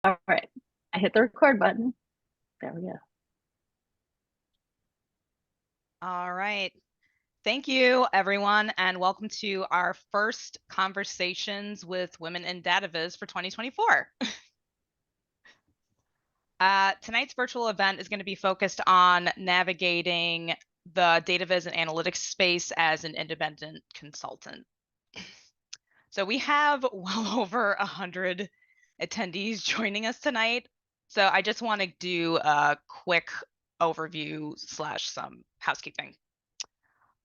All right. I hit the record button. There we go. All right. Thank you, everyone, and welcome to our first conversations with women in Dataviz for 2024. Tonight's virtual event is going to be focused on navigating the Dataviz and analytics space as an independent consultant. So we have well over 100 attendees joining us tonight. So I just want to do a quick overview / some housekeeping.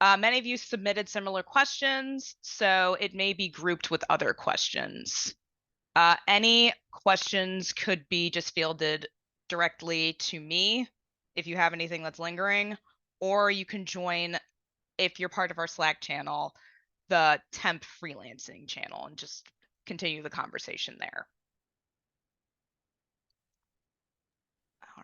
Many of you submitted similar questions, so it may be grouped with other questions. Any questions could be just fielded directly to me if you have anything that's lingering, or you can join, if you're part of our Slack channel, the temp freelancing channel and just continue the conversation there.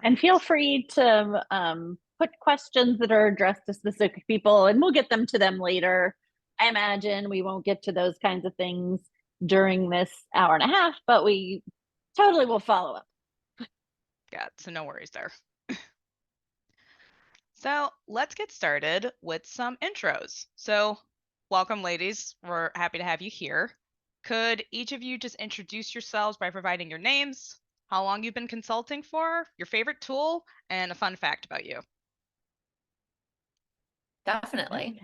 And feel free to put questions that are addressed to specific people, and we'll get them to them later. I imagine we won't get to those kinds of things during this hour and a half, but we totally will follow up. Yeah, so no worries there. So let's get started with some intros. So welcome, ladies. We're happy to have you here. Could each of you just introduce yourselves by providing your names, how long you've been consulting for, your favorite tool, and a fun fact about you? Definitely.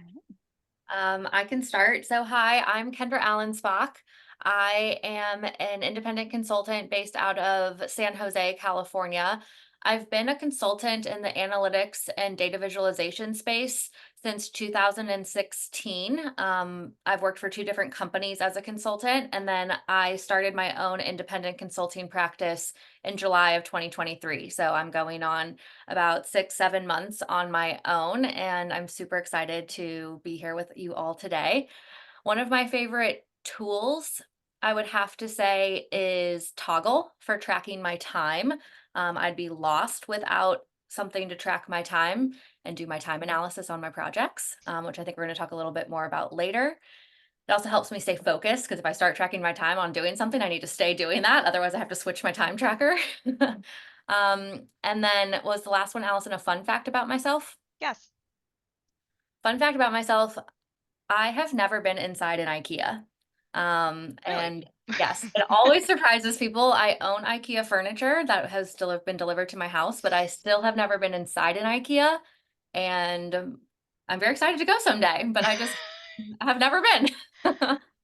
I can start. So hi, I'm Kendra Allenspach. I am an independent consultant based out of San Jose, California. I've been a consultant in the analytics and data visualization space since 2016. I've worked for 2 different companies as a consultant, and then I started my own independent consulting practice in July of 2023. So I'm going on about 6-7 months on my own, and I'm super excited to be here with you all today. One of my favorite tools, I would have to say, is Toggle for tracking my time. I'd be lost without something to track my time and do my time analysis on my projects, which I think we're going to talk a little bit more about later. It also helps me stay focused, because if I start tracking my time on doing something, I need to stay doing that. Otherwise, I have to switch my time tracker. And then was the last one, Allison, a fun fact about myself? Yes. Fun fact about myself, I have never been inside an IKEA. Really? And yes, it always surprises people. I own IKEA furniture that has been delivered to my house, but I still have never been inside an IKEA. And I'm very excited to go someday, but I have never been.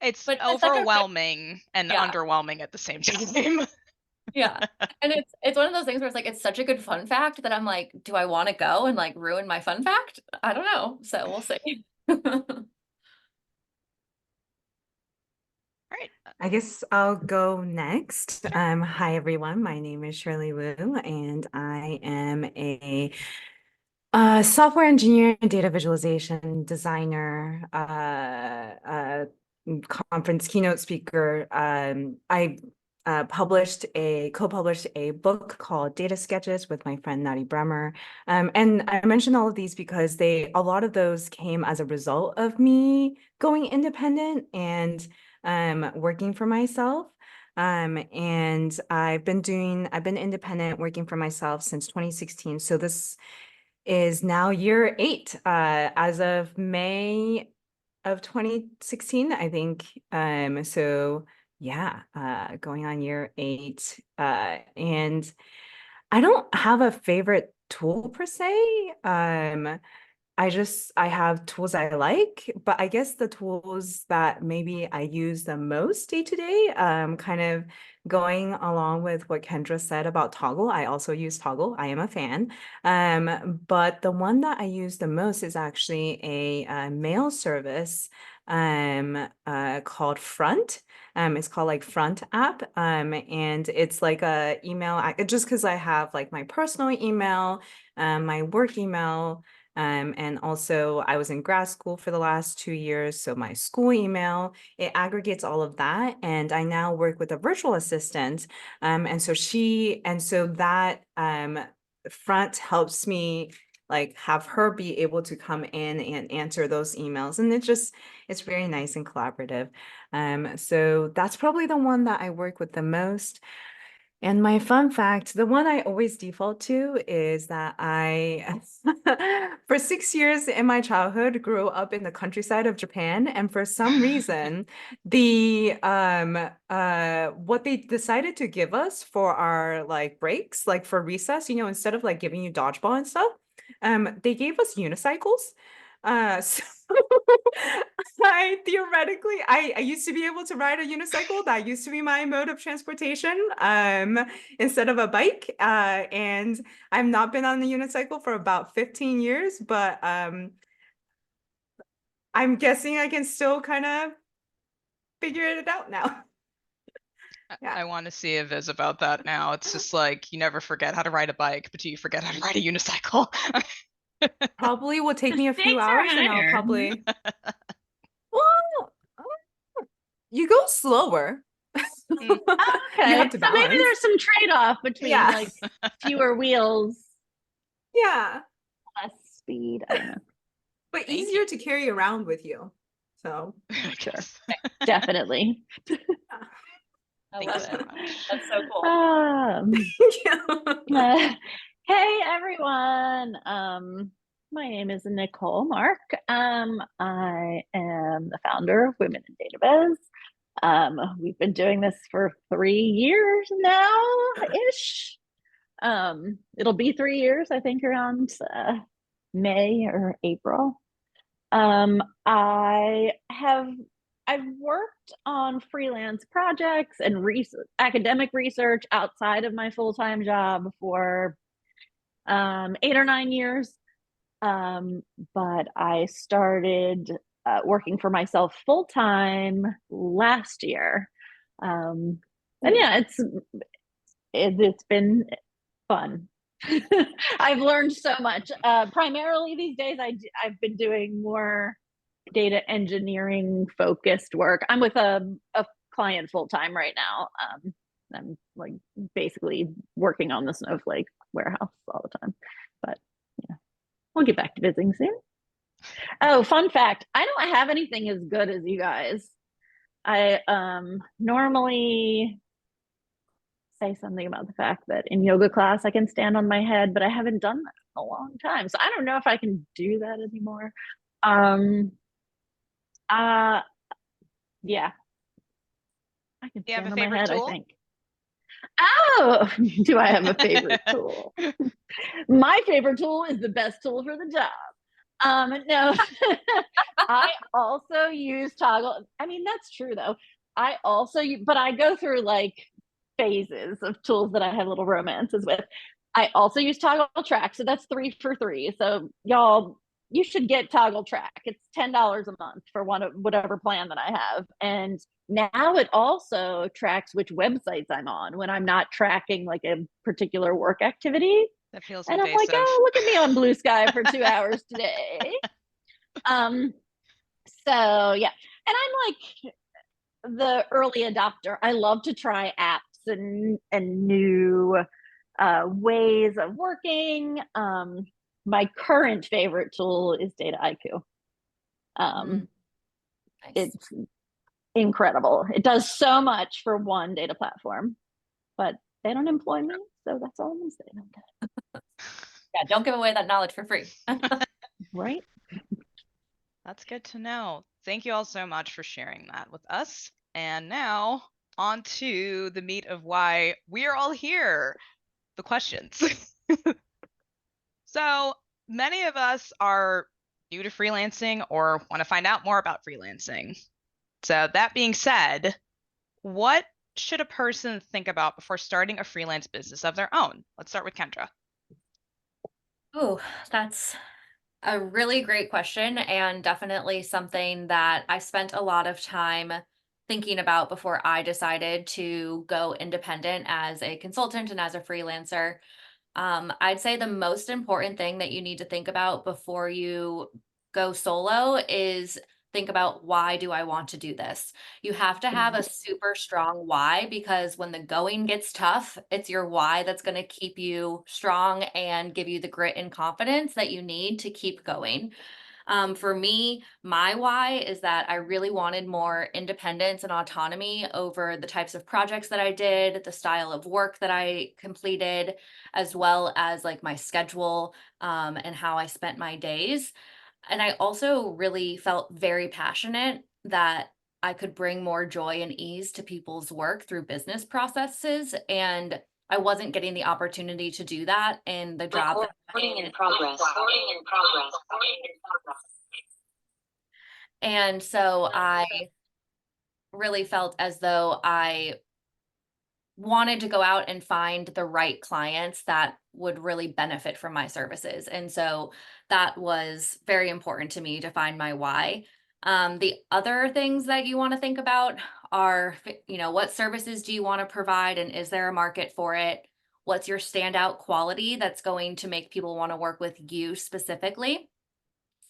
It's But overwhelming and yeah, underwhelming at the same time. yeah. And it's one of those things where it's like, it's such a good fun fact that I'm like, do I want to go and like ruin my fun fact? I don't know. So we'll see. All right. I guess I'll go next. Hi, everyone. My name is Shirley Wu, and I am a software engineer, data visualization designer, conference keynote speaker. I co-published a book called Data Sketches with my friend Nadi Bremer. And I mention all of these because a lot of those came as a result of me going independent and working for myself. And I've been independent working for myself since 2016. So this is now year 8, as of May of 2016, I think. So yeah, going on year 8. And I don't have a favorite tool per se. I have tools I like, but I guess the tools that maybe I use the most day to day, kind of going along with what Kendra said about Toggle. I also use Toggle. I am a fan. But the one that I use the most is actually a mail service called Front. It's called like Front app. And it's like a email, just because I have like my personal email, my work email. And also I was in grad school for the last 2 years. So my school email, it aggregates all of that. And I now work with a virtual assistant. And so that Front helps me like have her be able to come in and answer those emails. And it's very nice and collaborative. So that's probably the one that I work with the most. And my fun fact, the one I always default to is that I, for 6 years in my childhood, grew up in the countryside of Japan. And for some reason, what they decided to give us for our like breaks, like for recess, instead of like giving you dodgeball and stuff, they gave us unicycles. So I used to be able to ride a unicycle. That used to be my mode of transportation, instead of a bike. And I've not been on the unicycle for about 15 years, but I'm guessing I can still kind of figure it out now. Yeah. I want to see a viz about that now. It's just like you never forget how to ride a bike, but you forget how to ride a unicycle. Probably will take me a few Stakes are hours and I'll higher. probably, well, you go slower. Mm. You Okay, have to so maybe balance. there's some trade-off between Yeah. like fewer wheels, Yeah, less speed. I don't know. but Thank easier to carry around with you. So Sure. Definitely. I Thank you love so it. much. That's so cool. Hey everyone. My name is Nicole Mark. I am the founder of Women in Dataviz. We've been doing this for 3 years now-ish. It'll be 3 years, I think, around May or April. I've worked on freelance projects and academic research outside of my full-time job for 8 or 9 years. But I started working for myself full-time last year. And yeah, it's been fun. I've learned so much. Primarily these days, I've been doing more data engineering focused work. I'm with a client full time right now. I'm like basically working on the Snowflake warehouse all the time. But yeah, we'll get back to visiting soon. Oh, fun fact: I don't have anything as good as you guys. I normally say something about the fact that in yoga class I can stand on my head, but I haven't done that in a long time. So I don't know if I can do that anymore. Yeah. I can Do you have stand a on my favorite head, I tool? think. Oh, do I have a favorite tool? My favorite tool is the best tool for the job. No, I also use Toggle. I mean, that's true though. But I go through like phases of tools that I have little romances with. I also use Toggle Track, so that's 3 for 3. So y'all, you should get Toggle Track. It's $10 a month for whatever plan that I have, and now it also tracks which websites I'm on when I'm not tracking like a particular work activity. That feels And I'm like, invasive. oh, look at me on Blue Sky for 2 hours today. So yeah, and I'm like the early adopter. I love to try apps and new ways of working. My current favorite tool is Dataiku. Nice. It's incredible. It does so much for one data platform, but they don't employ me, so that's all I'm gonna say. Yeah, don't give away that knowledge for free. Right? That's good to know. Thank you all so much for sharing that with us. And now on to the meat of why we are all here, the questions. So many of us are new to freelancing or want to find out more about freelancing. So that being said, what should a person think about before starting a freelance business of their own? Let's start with Kendra. Oh, that's a really great question, and definitely something that I spent a lot of time thinking about before I decided to go independent as a consultant and as a freelancer. I'd say the most important thing that you need to think about before you go solo is think about, why do I want to do this? You have to have a super strong why, because when the going gets tough, it's your why that's going to keep you strong and give you the grit and confidence that you need to keep going. For me, my why is that I really wanted more independence and autonomy over the types of projects that I did, the style of work that I completed, as well as like my schedule, and how I spent my days. And I also really felt very passionate that I could bring more joy and ease to people's work through business processes. And I wasn't getting the opportunity to do that in the job. Recording in progress. Recording in progress. And so I really felt as though I wanted to go out and find the right clients that would really benefit from my services. And so that was very important to me to find my why. The other things that you want to think about are, what services do you want to provide and is there a market for it? What's your standout quality that's going to make people want to work with you specifically?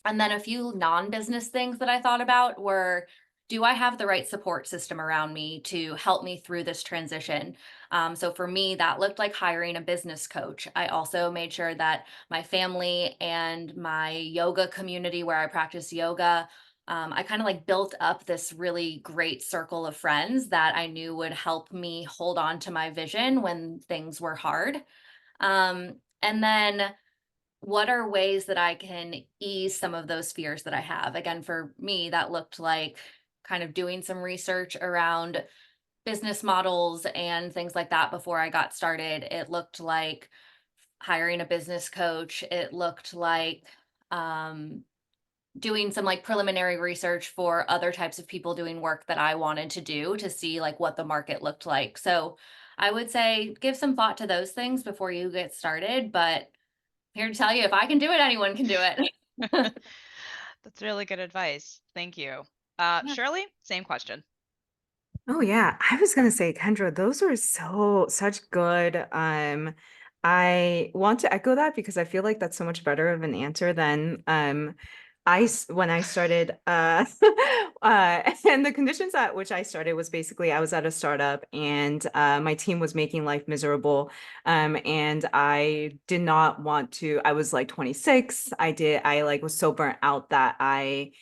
And then a few non-business things that I thought about were, do I have the right support system around me to help me through this transition? So for me, that looked like hiring a business coach. I also made sure that my family and my yoga community where I practice yoga, I kind of like built up this really great circle of friends that I knew would help me hold on to my vision when things were hard. And then what are ways that I can ease some of those fears that I have? Again, for me, that looked like kind of doing some research around business models and things like that before I got started. It looked like hiring a business coach. It looked like doing some like preliminary research for other types of people doing work that I wanted to do to see like what the market looked like. So I would say give some thought to those things before you get started, but here to tell you, if I can do it, anyone can do it. That's really good advice. Thank you. Yeah. Shirley, same question. Oh yeah, I was gonna say, Kendra, those were such good. I want to echo that because I feel like that's so much better of an answer than when I started and the conditions at which I started was basically I was at a startup and my team was making life miserable. And I did not want to, I was like 26. I like was so burnt out that I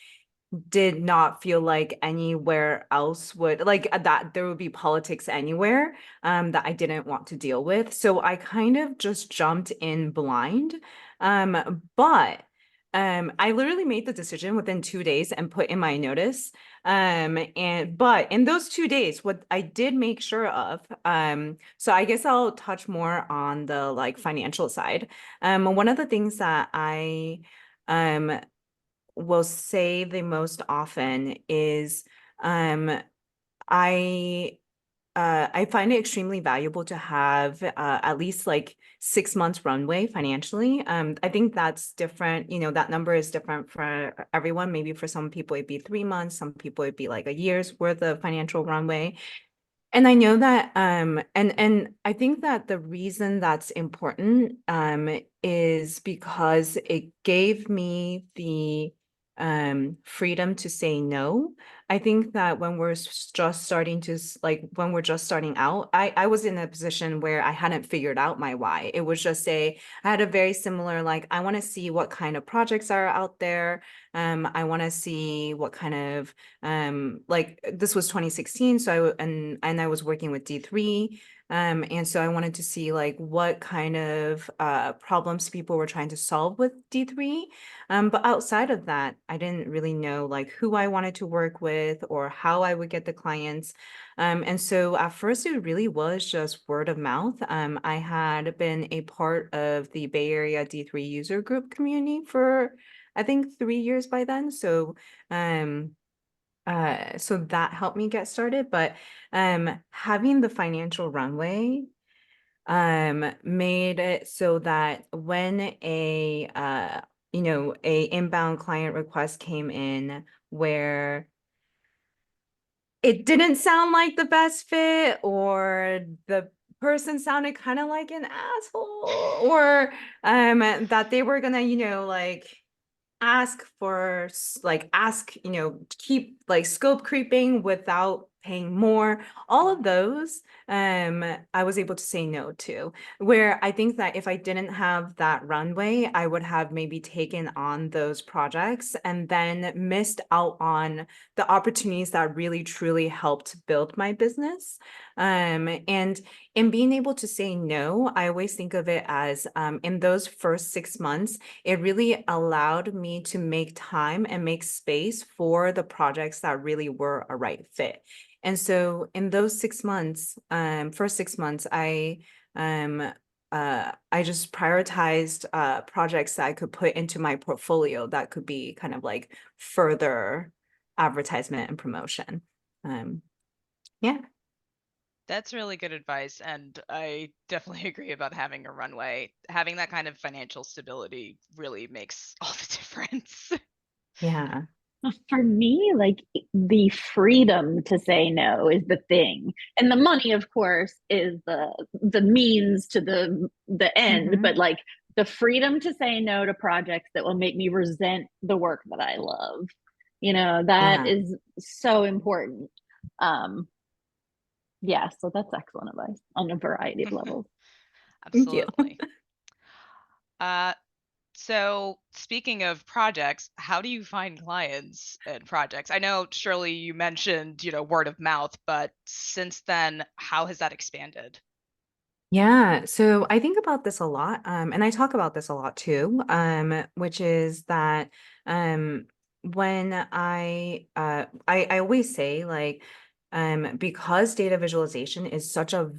did not feel like anywhere else would that there would be politics anywhere that I didn't want to deal with. So I kind of just jumped in blind. But I literally made the decision within 2 days and put in my notice. But in those 2 days, what I did make sure of, so I guess I'll touch more on the like financial side. One of the things that I will say the most often is I I find it extremely valuable to have at least like 6 months runway financially. I think that's different. That number is different for everyone. Maybe for some people it'd be 3 months, some people it'd be like a year's worth of financial runway. And I know that, and I think that the reason that's important, is because it gave me the, freedom to say no. I think that when we're just starting to, when we're just starting out, I was in a position where I hadn't figured out my why. It was just I had a very similar, like, I want to see what kind of projects are out there. I want to see what kind of, like this was 2016, so and I was working with D3, and so I wanted to see like what kind of problems people were trying to solve with D3, but outside of that I didn't really know like who I wanted to work with or how I would get the clients, and so at first it really was just word of mouth. I had been a part of the Bay Area D3 user group community for I think 3 years by then. So so that helped me get started. But having the financial runway made it so that when a inbound client request came in where it didn't sound like the best fit, or the person sounded kind of like an asshole, or that they were gonna, like ask for keep like scope creeping without paying more, all of those, I was able to say no to, where I think that if I didn't have that runway, I would have maybe taken on those projects and then missed out on the opportunities that really truly helped build my business. And in being able to say no, I always think of it as in those first 6 months, it really allowed me to make time and make space for the projects that really were a right fit. And so in those 6 months, first 6 months, I just prioritized projects that I could put into my portfolio that could be kind of like further advertisement and promotion. Yeah. That's really good advice. And I definitely agree about having a runway. Having that kind of financial stability really makes all the difference. Yeah. For me, like the freedom to say no is the thing. And the money, of course, is the means to the end, Mhm. but like the freedom to say no to projects that will make me resent the work that I love. That Yeah. is so important. Yeah, so that's excellent advice on a variety of levels. Thank you. Absolutely. So speaking of projects, how do you find clients and projects? I know, Shirley, you mentioned, word of mouth, but since then, how has that expanded? Yeah, so I think about this a lot, and I talk about this a lot too, which is that when I always say like because data visualization is such a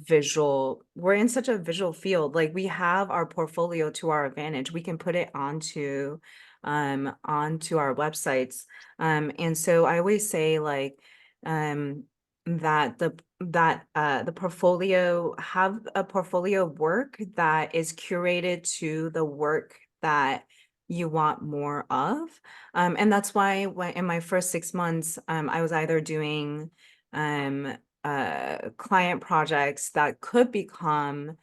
we're in such a visual field, like we have our portfolio to our advantage. We can put it onto our websites. And so I always say like that the portfolio have a portfolio of work that is curated to the work that you want more of. And that's why when in my first 6 months, I was either doing client projects that could become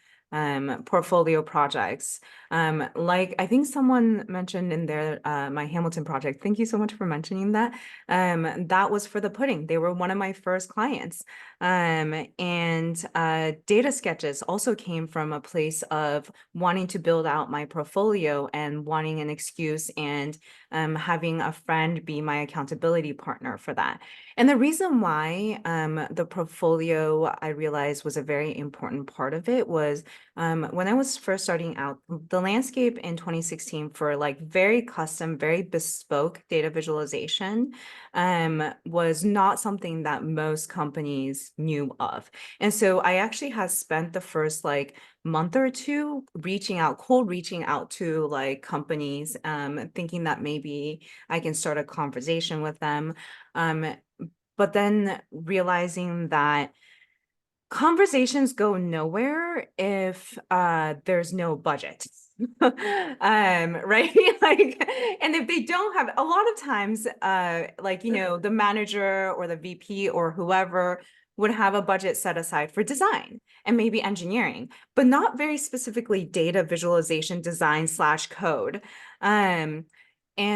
portfolio projects. Like I think someone mentioned in their my Hamilton project. Thank you so much for mentioning that. That was for the pudding. They were one of my first clients. And data sketches also came from a place of wanting to build out my portfolio and wanting an excuse and having a friend be my accountability partner for that. And the reason why the portfolio I realized was a very important part of it was when I was first starting out, the landscape in 2016 for like very custom, very bespoke data visualization was not something that most companies knew of. And so I actually had spent the first like month or two cold reaching out to like companies, thinking that maybe I can start a conversation with them. But then realizing that conversations go nowhere if there's no budget. Right? Like, and if they don't have, a lot of times, like, the manager or the VP or whoever would have a budget set aside for design and maybe engineering, but not very specifically data visualization design / code. And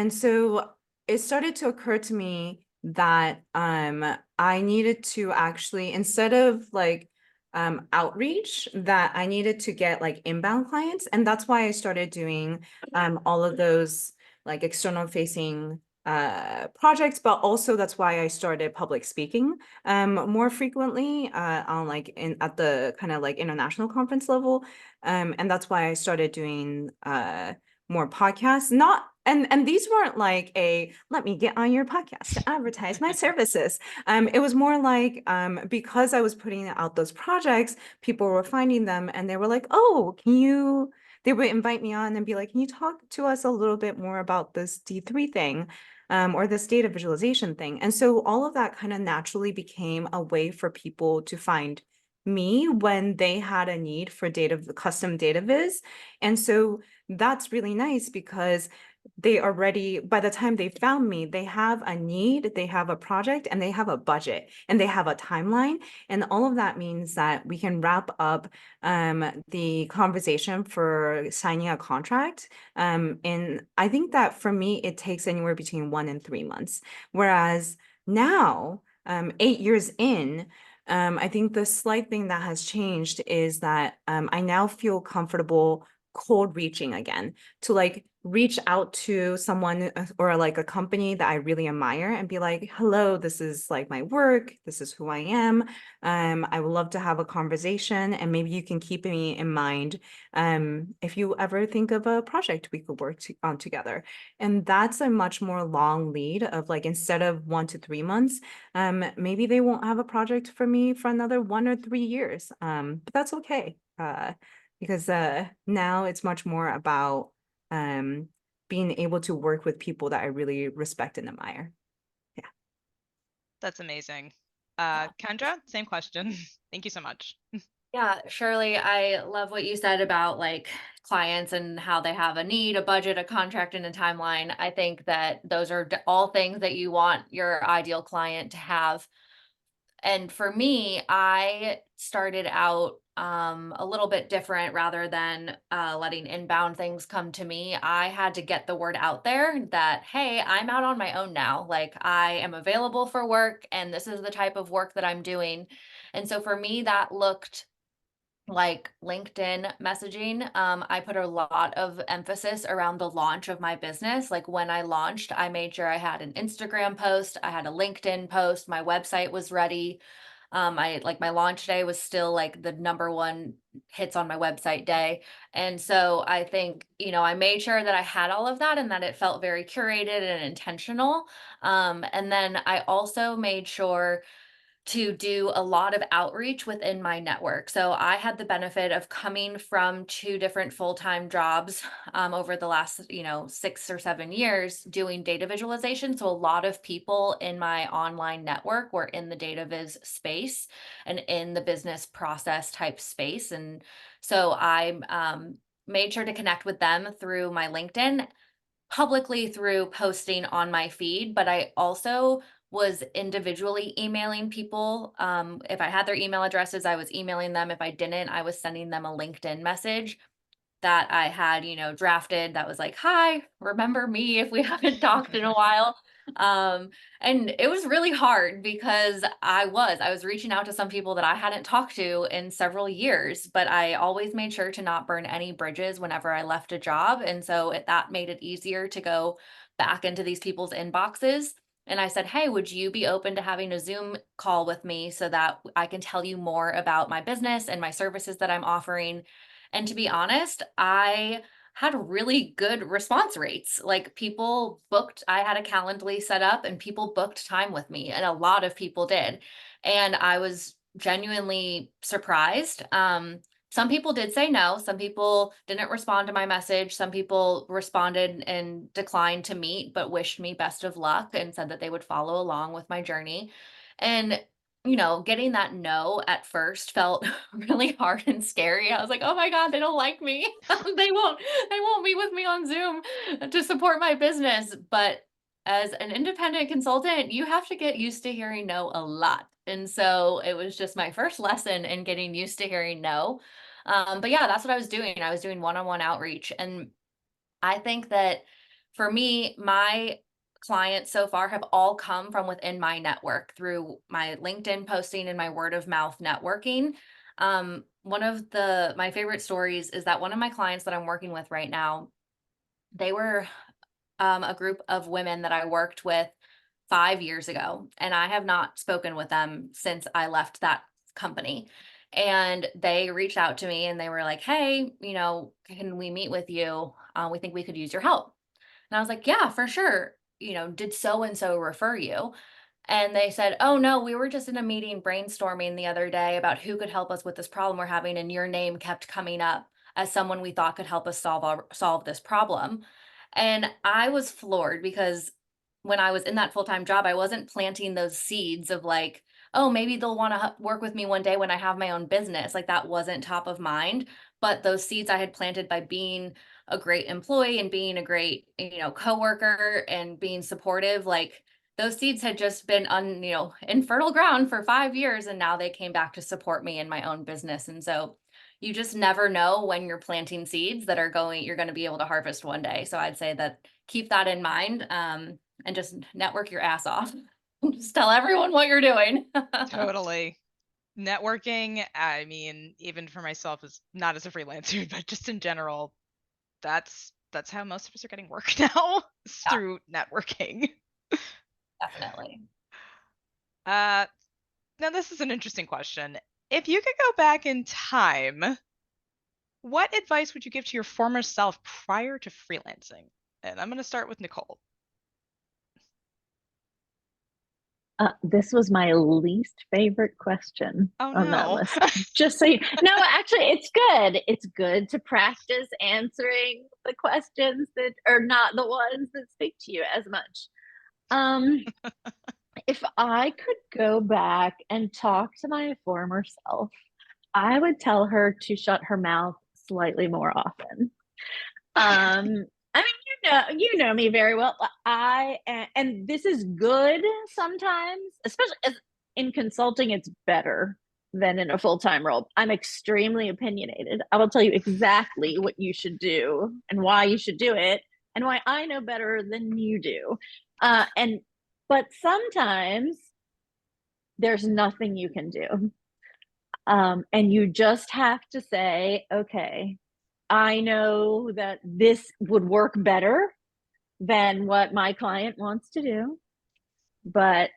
so it started to occur to me that I needed to actually, instead of like outreach, that I needed to get like inbound clients. And that's why I started doing all of those like external facing projects, but also that's why I started public speaking more frequently on like at the kind of like international conference level. And that's why I started doing more podcasts, and these weren't like let me get on your podcast to advertise my services. It was more like because I was putting out those projects, people were finding them and they were like, oh, they would invite me on and be like, can you talk to us a little bit more about this D3 thing? Or this data visualization thing. And so all of that kind of naturally became a way for people to find me when they had a need for custom data viz. And so that's really nice because by the time they found me, they have a need, they have a project, and they have a budget, and they have a timeline. And all of that means that we can wrap up the conversation for signing a contract. And I think that for me, it takes anywhere between 1 and 3 months. Whereas now, 8 years in, I think the slight thing that has changed is that I now feel comfortable cold reaching again, to like reach out to someone or like a company that I really admire and be like, hello, this is like my work, this is who I am. I would love to have a conversation, and maybe you can keep me in mind if you ever think of a project we could work on together. And that's a much more long lead of like, instead of 1 to 3 months, maybe they won't have a project for me for another 1 or 3 years. But that's okay. Because now it's much more about being able to work with people that I really respect and admire. Yeah. That's amazing. Kendra, same question. Thank you so much. Yeah, Shirley, I love what you said about like clients and how they have a need, a budget, a contract, and a timeline. I think that those are all things that you want your ideal client to have. And for me, I started out a little bit different. Rather than letting inbound things come to me, I had to get the word out there that, hey, I'm out on my own now. Like, I am available for work, and this is the type of work that I'm doing. And so for me, that looked like LinkedIn messaging. I put a lot of emphasis around the launch of my business. Like, when I launched, I made sure I had an Instagram post, I had a LinkedIn post, my website was ready. I like, my launch day was still like the #1 hits on my website day. And so I think, I made sure that I had all of that and that it felt very curated and intentional. And then I also made sure to do a lot of outreach within my network. So I had the benefit of coming from 2 different full-time jobs over the last, 6 or 7 years doing data visualization. So a lot of people in my online network were in the data viz space and in the business process type space. And so I made sure to connect with them through my LinkedIn, publicly through posting on my feed, but I also was individually emailing people. If I had their email addresses, I was emailing them. If I didn't, I was sending them a LinkedIn message that I had, drafted that was like, hi, remember me if we haven't talked in a while. And it was really hard because I was reaching out to some people that I hadn't talked to in several years, but I always made sure to not burn any bridges whenever I left a job. And so that made it easier to go back into these people's inboxes. And I said, hey, would you be open to having a Zoom call with me so that I can tell you more about my business and my services that I'm offering? And to be honest, I had really good response rates. Like, people booked, I had a Calendly set up and people booked time with me, and a lot of people did. And I was genuinely surprised. Some people did say no. Some people didn't respond to my message. Some people responded and declined to meet, but wished me best of luck and said that they would follow along with my journey. And getting that no at first felt really hard and scary. I was like, oh my God, they don't like me. They won't meet with me on Zoom to support my business. But as an independent consultant, you have to get used to hearing no a lot. And so it was just my first lesson in getting used to hearing no. But yeah, that's what I was doing. I was doing one-on-one outreach. And I think that for me, my clients so far have all come from within my network through my LinkedIn posting and my word of mouth networking. One of my favorite stories is that one of my clients that I'm working with right now, they were a group of women that I worked with 5 years ago, and I have not spoken with them since I left that company. And they reached out to me and they were like, hey, can we meet with you? We think we could use your help. And I was like, yeah, for sure. Did so and so refer you? And they said, oh no, we were just in a meeting brainstorming the other day about who could help us with this problem we're having, and your name kept coming up as someone we thought could help us solve this problem. And I was floored because when I was in that full-time job, I wasn't planting those seeds of like, oh, maybe they'll want to work with me one day when I have my own business. Like, that wasn't top of mind. But those seeds I had planted by being a great employee and being a great, coworker and being supportive, like, those seeds had just been on, infertile ground for 5 years. And now they came back to support me in my own business. And so you just never know when you're planting seeds that you're going to be able to harvest one day. So I'd say that keep that in mind, and just network your ass off. Just tell everyone what you're doing. Totally. Networking, I mean, even for myself, is not as a freelancer, but just in general, that's how most of us are getting work now, is Yeah. through networking. Definitely. Now this is an interesting question. If you could go back in time, what advice would you give to your former self prior to freelancing? And I'm going to start with Nicole. This was my least favorite question Oh on that no. list. Just so you, no, actually, it's good. It's good to practice answering the questions that are not the ones that speak to you as much. If I could go back and talk to my former self, I would tell her to shut her mouth slightly more often. I mean, you know me very well. And this is good sometimes, especially as in consulting, it's better than in a full-time role. I'm extremely opinionated. I will tell you exactly what you should do and why you should do it and why I know better than you do. But sometimes there's nothing you can do. And you just have to say, okay, I know that this would work better than what my client wants to do, but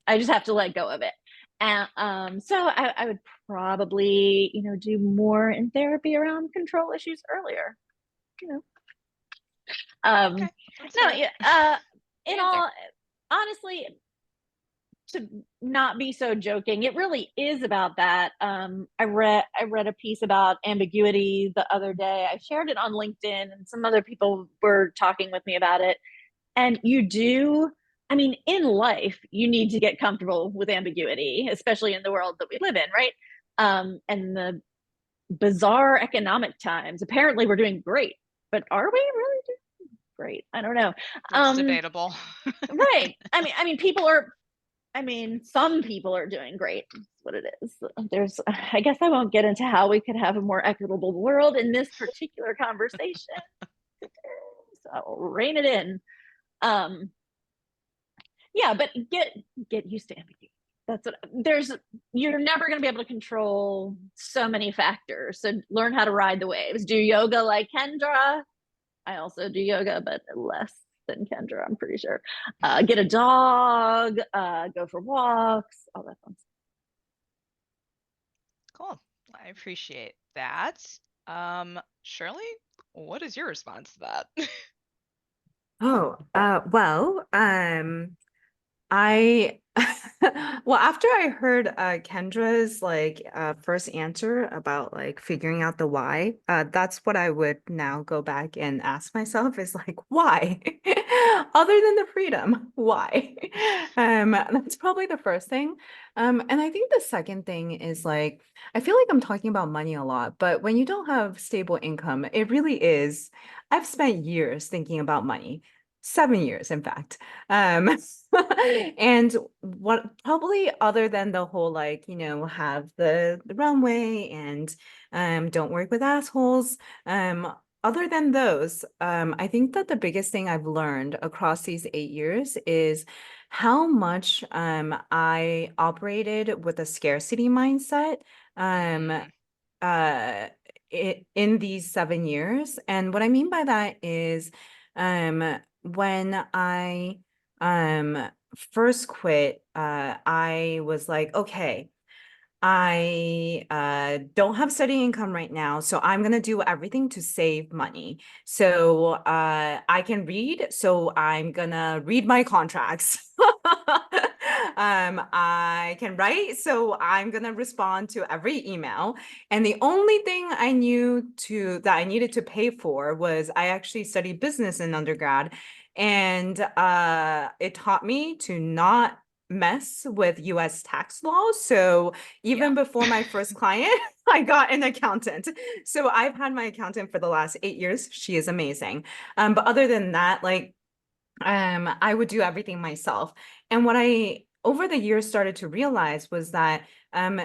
I just have to let go of it. And so I would probably, do more in therapy around control issues earlier. Okay. No, in all, honestly, to not be so joking, it really is about that. I read a piece about ambiguity the other day. I shared it on LinkedIn, and some other people were talking with me about it. And I mean, in life, you need to get comfortable with ambiguity, especially in the world that we live in, right? And the bizarre economic times. Apparently, we're doing great, but are we really doing great? I don't know. It's debatable. Right. I mean, some people are doing great. That's what it is. I guess I won't get into how we could have a more equitable world in this particular conversation. So I'll rein it in. Yeah, but get used to ambiguity. That's what you're never going to be able to control so many factors. So learn how to ride the waves. Do yoga like Kendra. I also do yoga, but less than Kendra, I'm pretty sure. Get a dog, go for walks, all that fun stuff. Cool. I appreciate that. Shirley, what is your response to that? Well, I well, after I heard Kendra's first answer about like figuring out the why, that's what I would now go back and ask myself is like, why? Other than the freedom, why? That's probably the first thing. And I think the second thing is like, I feel like I'm talking about money a lot, but when you don't have stable income, it really is. I've spent years thinking about money. 7 years, in fact. And what probably other than the whole have the runway and don't work with assholes. Other than those, I think that the biggest thing I've learned across these 8 years is how much I operated with a scarcity mindset in these 7 years. And what I mean by that is when I first quit, I was like, okay, I don't have steady income right now, so I'm gonna do everything to save money. So I can read, so I'm gonna read my contracts. I can write, so I'm gonna respond to every email. And the only thing I needed to pay for was I actually studied business in undergrad, and it taught me to not mess with US tax laws. So even before my first client, I got an accountant. So I've had my accountant for the last 8 years. She is amazing. But other than that, I would do everything myself. And what I over the years started to realize was that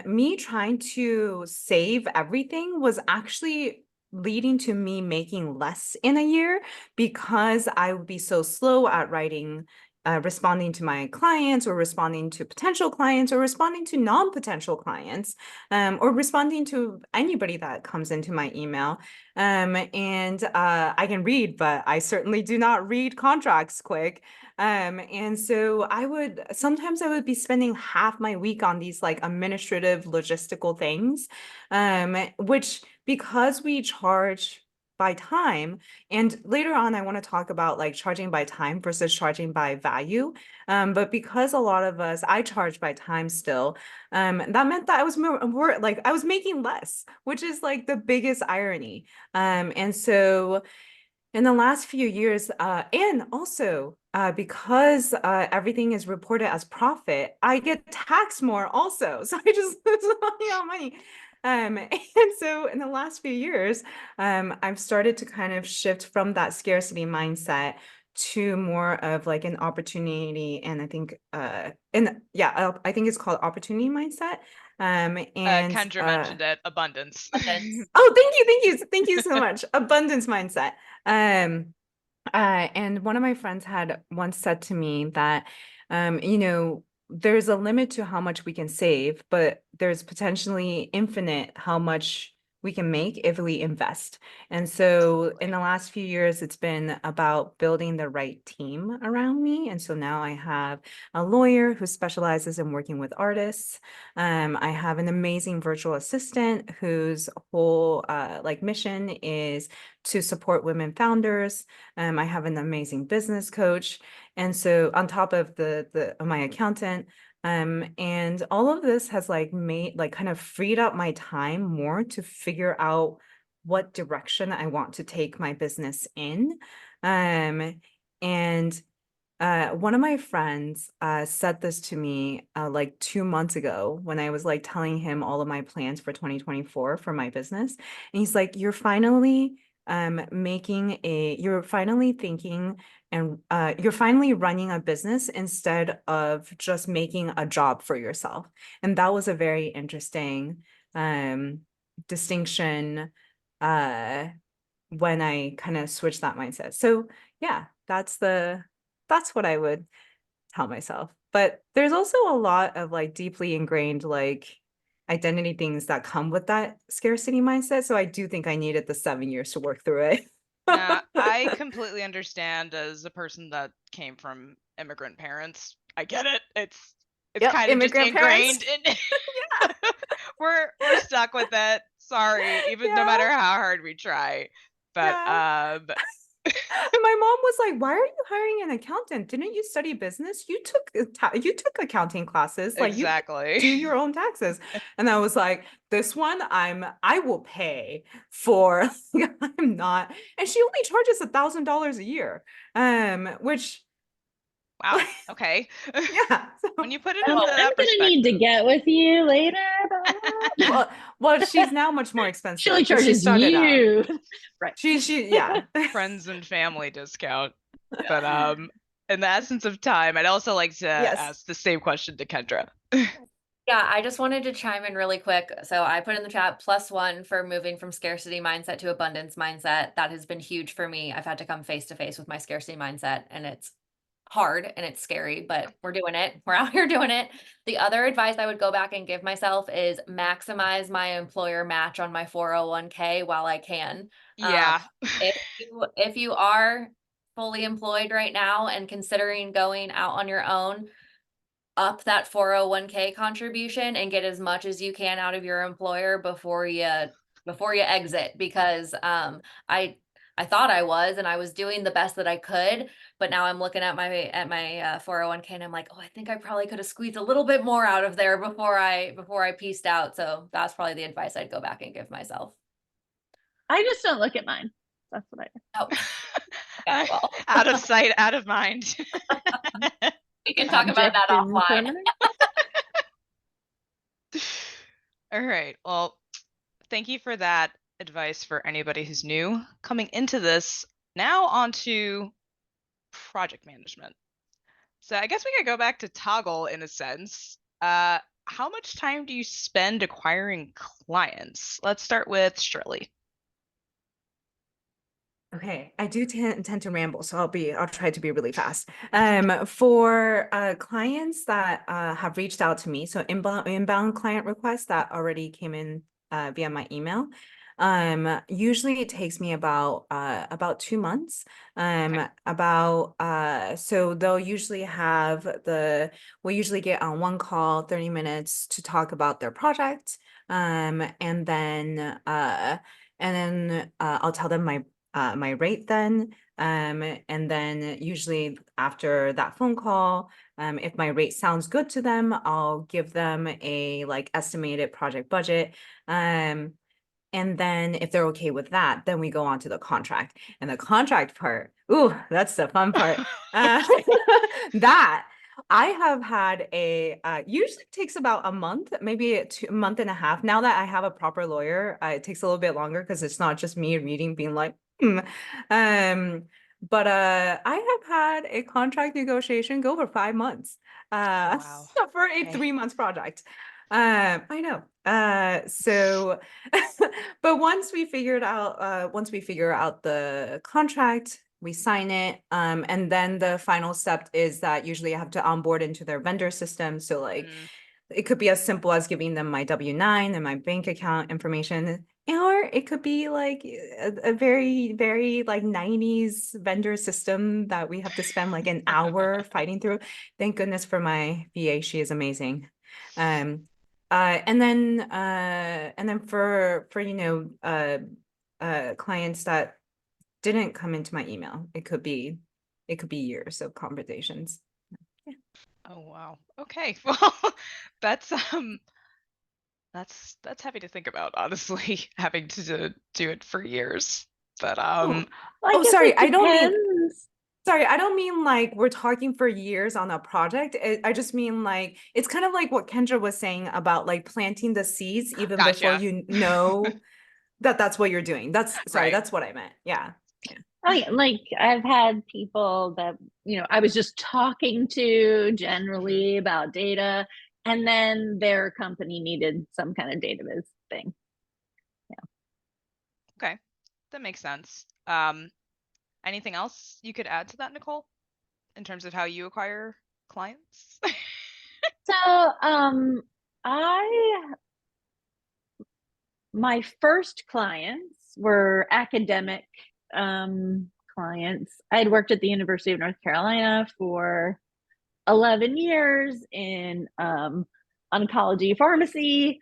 me trying to save everything was actually leading to me making less in a year because I would be so slow at writing responding to my clients, or responding to potential clients, or responding to non-potential clients, or responding to anybody that comes into my email. And I can read, but I certainly do not read contracts quick. And so sometimes I would be spending half my week on these like administrative logistical things, which, because we charge by time, and later on I want to talk about like charging by time versus charging by value. But because a lot of us, I charge by time still, that meant that I was more like I was making less, which is like the biggest irony. And so in the last few years, and also because everything is reported as profit, I get taxed more also. So I just lose all money. And so in the last few years, I've started to kind of shift from that scarcity mindset to more of like an opportunity. And I think, I think it's called opportunity mindset. And Kendra mentioned it, abundance. Oh, thank you so much. Abundance mindset. And one of my friends had once said to me that, there's a limit to how much we can save, but there's potentially infinite how much we can make if we invest. And so in the last few years, it's been about building the right team around me. And so now I have a lawyer who specializes in working with artists. I have an amazing virtual assistant whose whole mission is to support women founders. I have an amazing business coach. And so on top of my accountant, and all of this has kind of freed up my time more to figure out what direction I want to take my business in. And one of my friends said this to me like 2 months ago when I was like telling him all of my plans for 2024 for my business. And he's like, you're finally you're finally thinking, and you're finally running a business instead of just making a job for yourself. And that was a very interesting distinction when I kind of switched that mindset. So yeah, that's what I would tell myself. But there's also a lot of like deeply ingrained like identity things that come with that scarcity mindset. So I do think I needed the 7 years to work through it. I completely understand as a person that came from immigrant parents. I get it. It's kind of just ingrained in we're stuck with it. Sorry, even no matter how hard we try. But my mom was like, why are you hiring an accountant? Didn't you study business? You took accounting classes. Like, exactly. You do your own taxes. And I was like, this one I will pay for. I'm not. And she only charges $1,000 a year. Which, wow. Okay. Yeah. So, when you put it I'm into that gonna need to get with you later. well, she's now much more expensive. She only charges you. Right. She yeah. Friends and family discount. But in the essence of time, I'd also like to ask the same question to Kendra. Yeah, I just wanted to chime in really quick. So I put in the chat +1 for moving from scarcity mindset to abundance mindset. That has been huge for me. I've had to come face to face with my scarcity mindset, and it's hard and it's scary, but we're doing it. We're out here doing it. The other advice I would go back and give myself is maximize my employer match on my 401k while I can. Yeah. If you are fully employed right now and considering going out on your own, up that 401k contribution and get as much as you can out of your employer before you exit, because I thought I was, and I was doing the best that I could, but now I'm looking at my 401k and I'm like, oh, I think I probably could have squeezed a little bit more out of there before I pieced out. So that's probably the advice I'd go back and give myself. I just don't look at mine. That's what I do. Oh. Yeah, well. Out of sight, out of mind. We can talk about that offline. All right. Well, thank you for that advice for anybody who's new coming into this. Now on to project management. So I guess we could go back to Toggle in a sense. How much time do you spend acquiring clients? Let's start with Shirley. Okay, I do tend to ramble, so I'll try to be really fast. For clients that have reached out to me, so inbound client requests that already came in via my email, usually it takes me about 2 months. So they'll usually we'll usually get on one call, 30 minutes to talk about their project, and then I'll tell them my rate then. And then usually after that phone call, if my rate sounds good to them, I'll give them a like estimated project budget. And then if they're okay with that, then we go on to the contract. And the contract part, ooh, that's the fun part. That I have had usually takes about a month, maybe a month and a half. Now that I have a proper lawyer, it takes a little bit longer because it's not just me reading, being like, but I have had a contract negotiation go for 5 months Wow. for a Okay. 3 months project. I know. But once we figure out the contract, we sign it. And then the final step is that usually I have to onboard into their vendor system. So like it could be as simple as giving them my W-9 and my bank account information, or it could be like a very, very like 90s vendor system that we have to spend like an hour fighting through. Thank goodness for my VA. She is amazing. And then for clients that didn't come into my email, it could be years of conversations. Yeah. Oh wow. Okay. Well, that's heavy to think about, honestly, having to do it for years. But Well, I Oh, guess sorry, it I don't mean. depends. Sorry, I don't mean like we're talking for years on a project. I just mean like it's kind of like what Kendra was saying about like planting the seeds even before Gotcha. you know that's what you're doing. Sorry, Right. that's what I meant. Yeah. Oh yeah, like I've had people that, I was just talking to generally about data, and then their company needed some kind of Dataviz thing. Okay. That makes sense. Anything else you could add to that, Nicole, in terms of how you acquire clients? So, my first clients were academic clients. I had worked at the University of North Carolina for 11 years in oncology pharmacy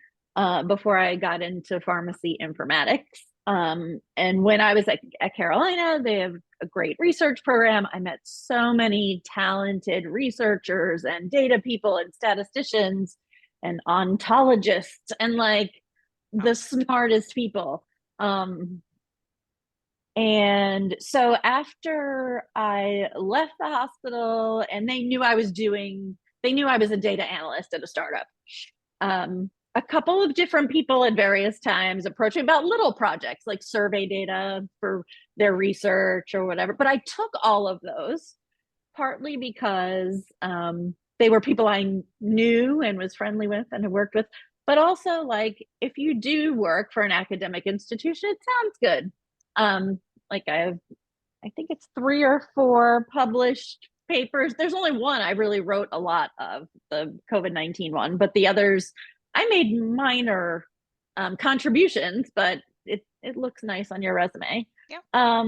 before I got into pharmacy informatics. And when I was at Carolina, they have a great research program. I met so many talented researchers and data people and statisticians and ontologists and like the smartest people. And so after I left the hospital and they knew I was a data analyst at a startup. A couple of different people at various times approached me about little projects like survey data for their research or whatever. But I took all of those partly because they were people I knew and was friendly with and had worked with. But also, like, if you do work for an academic institution, it sounds good. Like I think it's 3 or 4 published papers. There's only one I really wrote a lot of, the COVID-19 one, but the others I made minor contributions, but it looks nice on your resume. Yeah.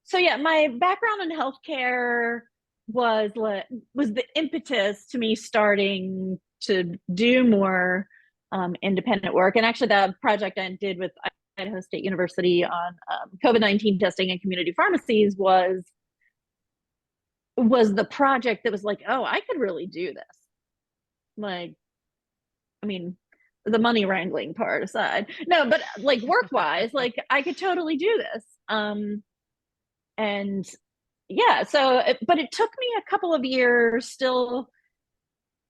So yeah, my background in healthcare was the impetus to me starting to do more independent work. And actually, the project I did with Idaho State University on COVID-19 testing and community pharmacies was the project that was like, oh, I could really do this. Like, I mean, the money wrangling part aside, no, but like work-wise, like I could totally do this. And yeah, but it took me a couple of years still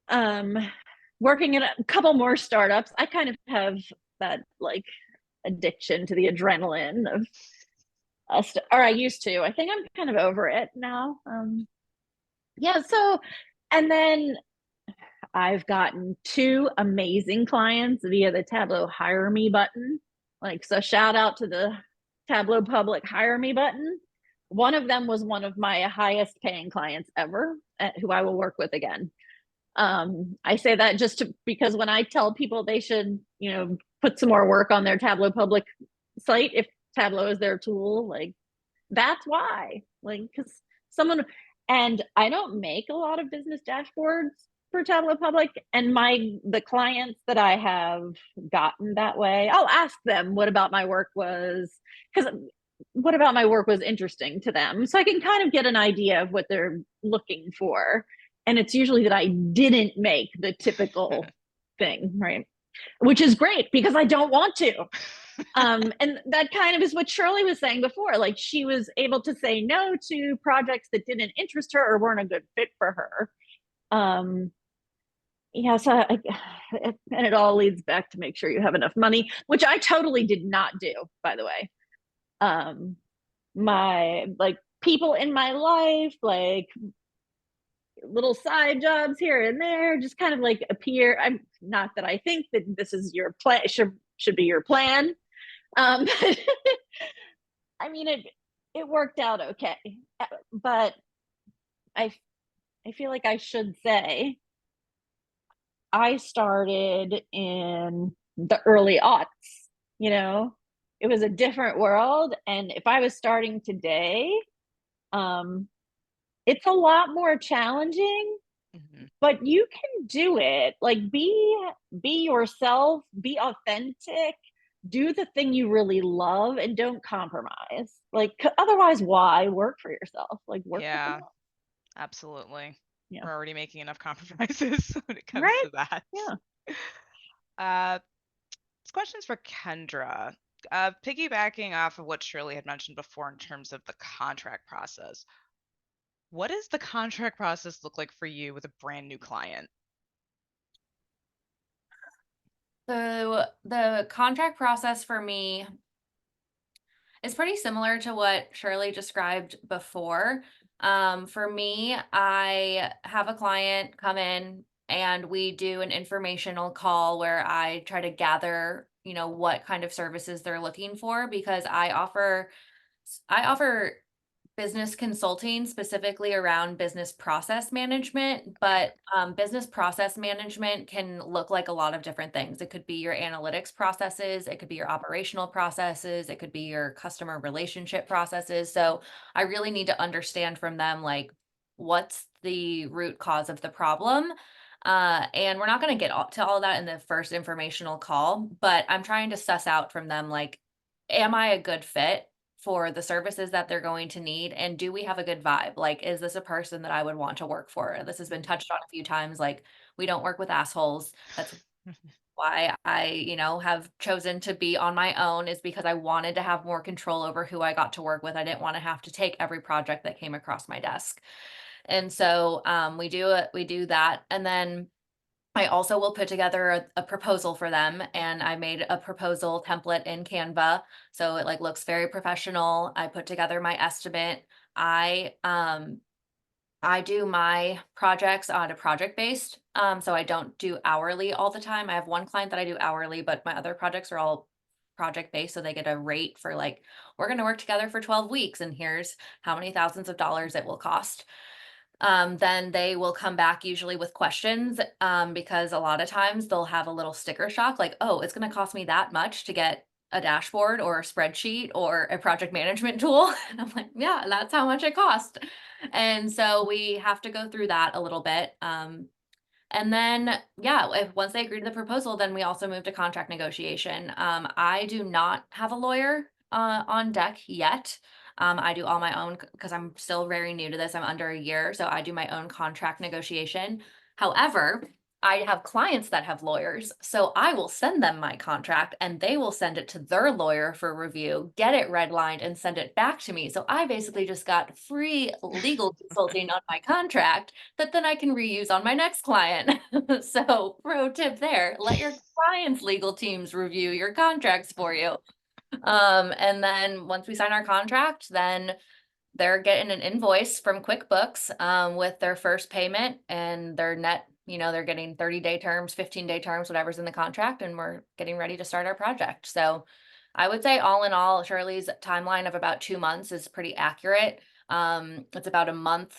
working at a couple more startups. I kind of have that like addiction to the adrenaline of or I used to. I think I'm kind of over it now. Yeah, so and then I've gotten 2 amazing clients via the Tableau hire me button. Like, so shout out to the Tableau Public hire me button. One of them was one of my highest paying clients ever, who I will work with again. I say that because when I tell people they should, put some more work on their Tableau Public site, if Tableau is their tool, like that's why, like, because and I don't make a lot of business dashboards for Tableau Public, and the clients that I have gotten that way, I'll ask them what about my work was interesting to them, so I can kind of get an idea of what they're looking for. And it's usually that I didn't make the typical thing, right? Which is great because I don't want to. And that kind of is what Shirley was saying before. Like, she was able to say no to projects that didn't interest her or weren't a good fit for her. So and it all leads back to make sure you have enough money, which I totally did not do, by the way. My people in my life, like little side jobs here and there, just kind of appear. I'm not that I think that this is your plan, should be your plan. I mean, it worked out okay, but I feel like I should say I started in the early aughts. It was a different world, and if I was starting today, it's a lot more challenging, but you can do it. Like, be yourself, be authentic, do the thing you really love, and don't compromise. Like, otherwise, why work for yourself? Like, work for someone else. Absolutely. Yeah. We're already making enough compromises when it comes Right? to that. Yeah. This question's for Kendra. Piggybacking off of what Shirley had mentioned before in terms of the contract process, what does the contract process look like for you with a brand new client? So the contract process for me is pretty similar to what Shirley described before. For me, I have a client come in and we do an informational call where I try to gather, what kind of services they're looking for, because I offer business consulting specifically around business process management, but business process management can look like a lot of different things. It could be your analytics processes, it could be your operational processes, it could be your customer relationship processes. So I really need to understand from them, like, what's the root cause of the problem. And we're not going to get to all of that in the first informational call, but I'm trying to suss out from them, like, am I a good fit for the services that they're going to need? And do we have a good vibe? Like, is this a person that I would want to work for? This has been touched on a few times. Like, we don't work with assholes. That's why I, have chosen to be on my own, is because I wanted to have more control over who I got to work with. I didn't want to have to take every project that came across my desk. And so we do that. And then I also will put together a proposal for them, and I made a proposal template in Canva, so it looks very professional. I put together my estimate. I do my projects on a project based, so I don't do hourly all the time. I have one client that I do hourly, but my other projects are all project based, so they get a rate for, like, we're going to work together for 12 weeks, and here's how many thousands of dollars it will cost. Then they will come back usually with questions, because a lot of times they'll have a little sticker shock, like, oh, it's going to cost me that much to get a dashboard or a spreadsheet or a project management tool. And I'm like, yeah, that's how much it cost. And so we have to go through that a little bit. And then, once they agree to the proposal, then we also move to contract negotiation. I do not have a lawyer on deck yet. I do all my own because I'm still very new to this. I'm under a year, so I do my own contract negotiation. However, I have clients that have lawyers, so I will send them my contract and they will send it to their lawyer for review, get it redlined, and send it back to me. So I basically just got free legal consulting on my contract that then I can reuse on my next client. So pro tip there, let your clients' legal teams review your contracts for you. And then once we sign our contract, then they're getting an invoice from QuickBooks with their first payment and their net, they're getting 30-day terms, 15-day terms, whatever's in the contract, and we're getting ready to start our project. So I would say all in all, Shirley's timeline of about 2 months is pretty accurate. It's about a month.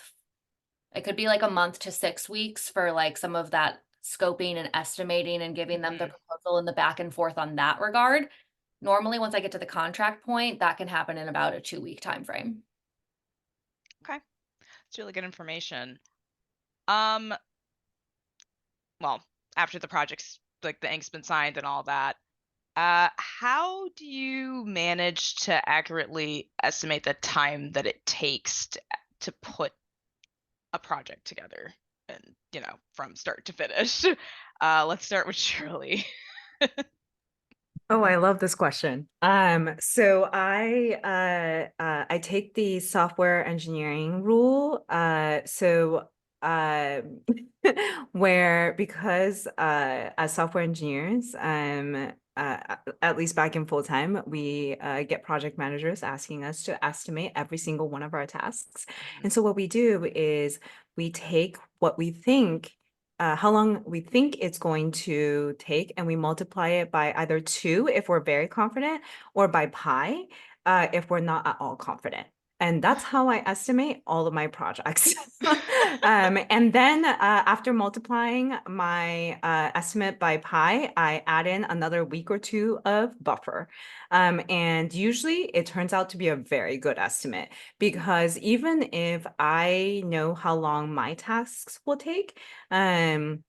It could be like a month to 6 weeks for like some of that scoping and estimating and giving them the proposal and the back and forth on that regard. Normally, once I get to the contract point, that can happen in about a 2-week time frame. Okay, it's really good information. Well, after the project's like the ink's been signed and all that, how do you manage to accurately estimate the time that it takes to put a project together and, you know, from start to finish? Let's start with Shirley. Oh, I love this question. So I take the software engineering rule. Where because as software engineers, at least back in full time, we get project managers asking us to estimate every single one of our tasks. And so what we do is we take what we think how long we think it's going to take, and we multiply it by either 2 if we're very confident, or by pi if we're not at all confident. And that's how I estimate all of my projects. And then after multiplying my estimate by pi, I add in another week or 2 of buffer. And usually it turns out to be a very good estimate, because even if I know how long my tasks will take, there's,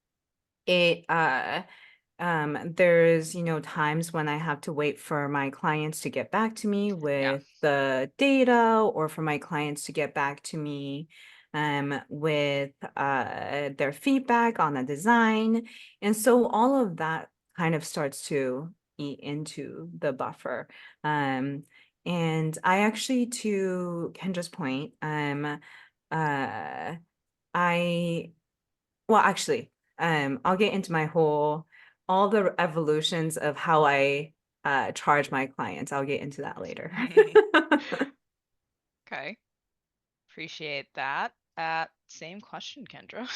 times when I have to wait for my clients to get back to me with the data, or for my clients to get back to me with their feedback on the design. And so all of that kind of starts to eat into the buffer. And I actually, to Kendra's point, I'll get into all the evolutions of how I charge my clients. I'll get into that later. Okay, appreciate that. Same question, Kendra.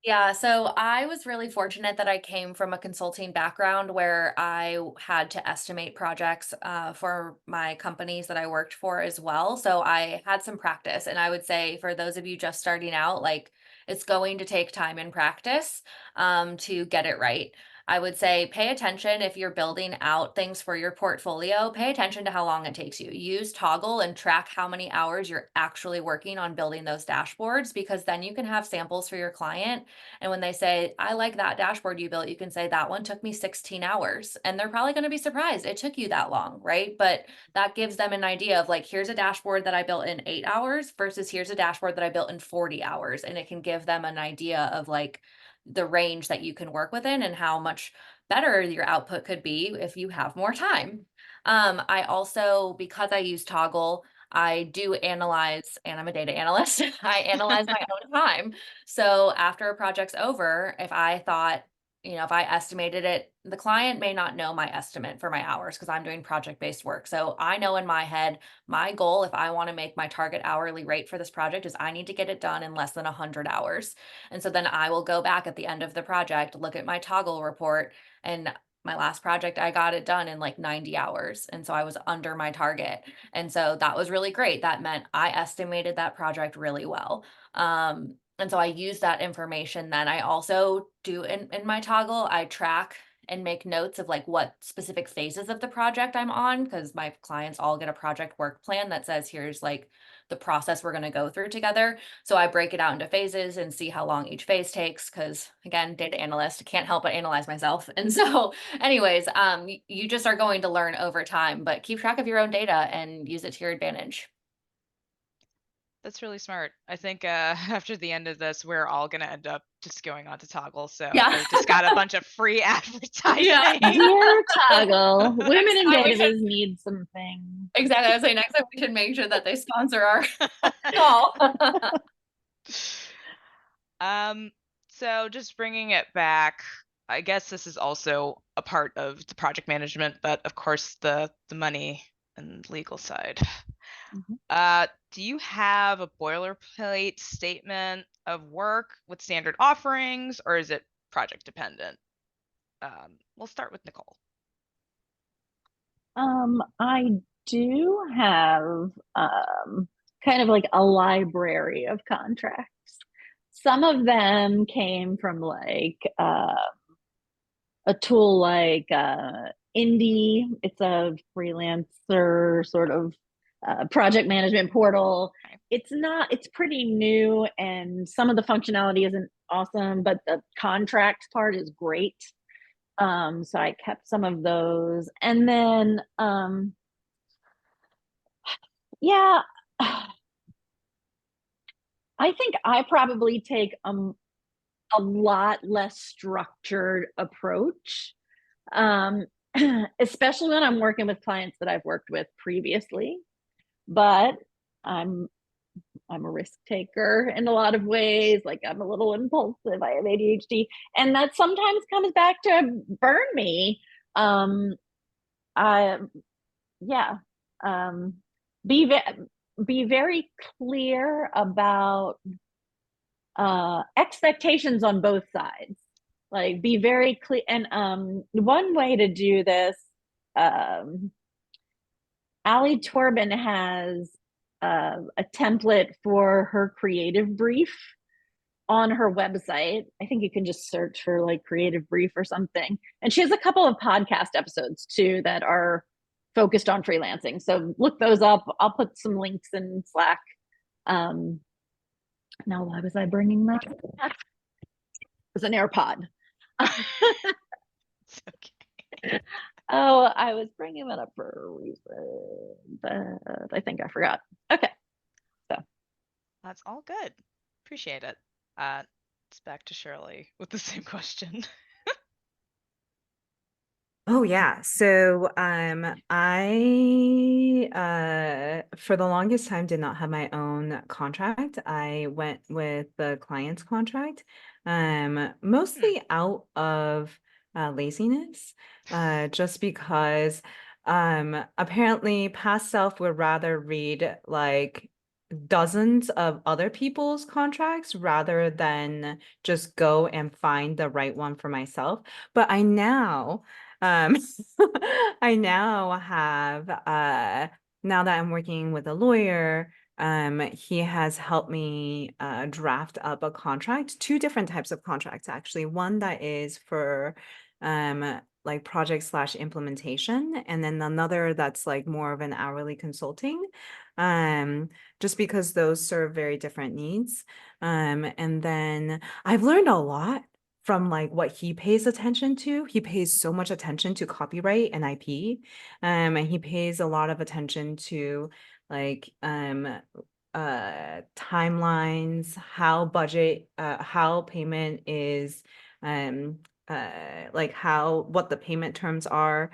Yeah, so I was really fortunate that I came from a consulting background where I had to estimate projects for my companies that I worked for as well. So I had some practice. And I would say for those of you just starting out, like, it's going to take time and practice to get it right. I would say pay attention if you're building out things for your portfolio, pay attention to how long it takes you. Use Toggle and track how many hours you're actually working on building those dashboards, because then you can have samples for your client. And when they say, I like that dashboard you built, you can say, that one took me 16 hours. And they're probably going to be surprised it took you that long, right? But that gives them an idea of like, here's a dashboard that I built in 8 hours versus here's a dashboard that I built in 40 hours. And it can give them an idea of like the range that you can work within and how much better your output could be if you have more time. I also, because I use Toggle, I do analyze, and I'm a data analyst, I analyze my own time. So after a project's over, if I thought, if I estimated it, the client may not know my estimate for my hours because I'm doing project-based work. So I know in my head, my goal, if I want to make my target hourly rate for this project, is I need to get it done in less than 100 hours. And so then I will go back at the end of the project, look at my Toggle report, and my last project, I got it done in like 90 hours. And so I was under my target. And so that was really great. That meant I estimated that project really well. And so I use that information. Then I also do in my Toggle, I track and make notes of like what specific phases of the project I'm on, because my clients all get a project work plan that says, here's like the process we're going to go through together. So I break it out into phases and see how long each phase takes, because again, data analyst, can't help but analyze myself. And so anyways, you just are going to learn over time, but keep track of your own data and use it to your advantage. That's really smart. I think after the end of this, we're all going to end up just going on to Toggle. So Yeah. they just got a bunch of free advertising. Yeah. Dear Toggle, women in time we Dataviz need something. Exactly. I was saying next time we should make sure that they sponsor our call. So just bringing it back, I guess this is also a part of the project management, but of course the money and legal side. Do you have a boilerplate statement of work with standard offerings, or is it project dependent? We'll start with Nicole. I do have kind of like a library of contracts. Some of them came from like a tool like Indie. It's a freelancer sort of project management portal. It's pretty new, and some of the functionality isn't awesome, but the contract part is great. So I kept some of those. And then yeah, I think I probably take a lot less structured approach, especially when I'm working with clients that I've worked with previously. But I'm a risk taker in a lot of ways. Like I'm a little impulsive. I have ADHD, and that sometimes comes back to burn me. I yeah. Um, be very clear about expectations on both sides. Like be very clear. And one way to do this, Ali Torben has a template for her creative brief on her website. I think you can just search for like creative brief or something. And she has a couple of podcast episodes too that are focused on freelancing. So look those up. I'll put some links in Slack. Now, why was I bringing that? It was an AirPod. It's okay. Oh, I was bringing that up for a reason, but I think I forgot. Okay. So That's all good. Appreciate it. It's back to Shirley with the same question. Oh yeah. So I for the longest time did not have my own contract. I went with the client's contract, mostly out of laziness, just because apparently past self would rather read like dozens of other people's contracts rather than just go and find the right one for myself. But I now I now have now that I'm working with a lawyer, he has helped me draft up a contract, two different types of contracts actually. One that is for like project / implementation, and then another that's like more of an hourly consulting. Just because those serve very different needs. And then I've learned a lot from like what he pays attention to. He pays so much attention to copyright and IP. And he pays a lot of attention to like timelines, how payment is, like what the payment terms are.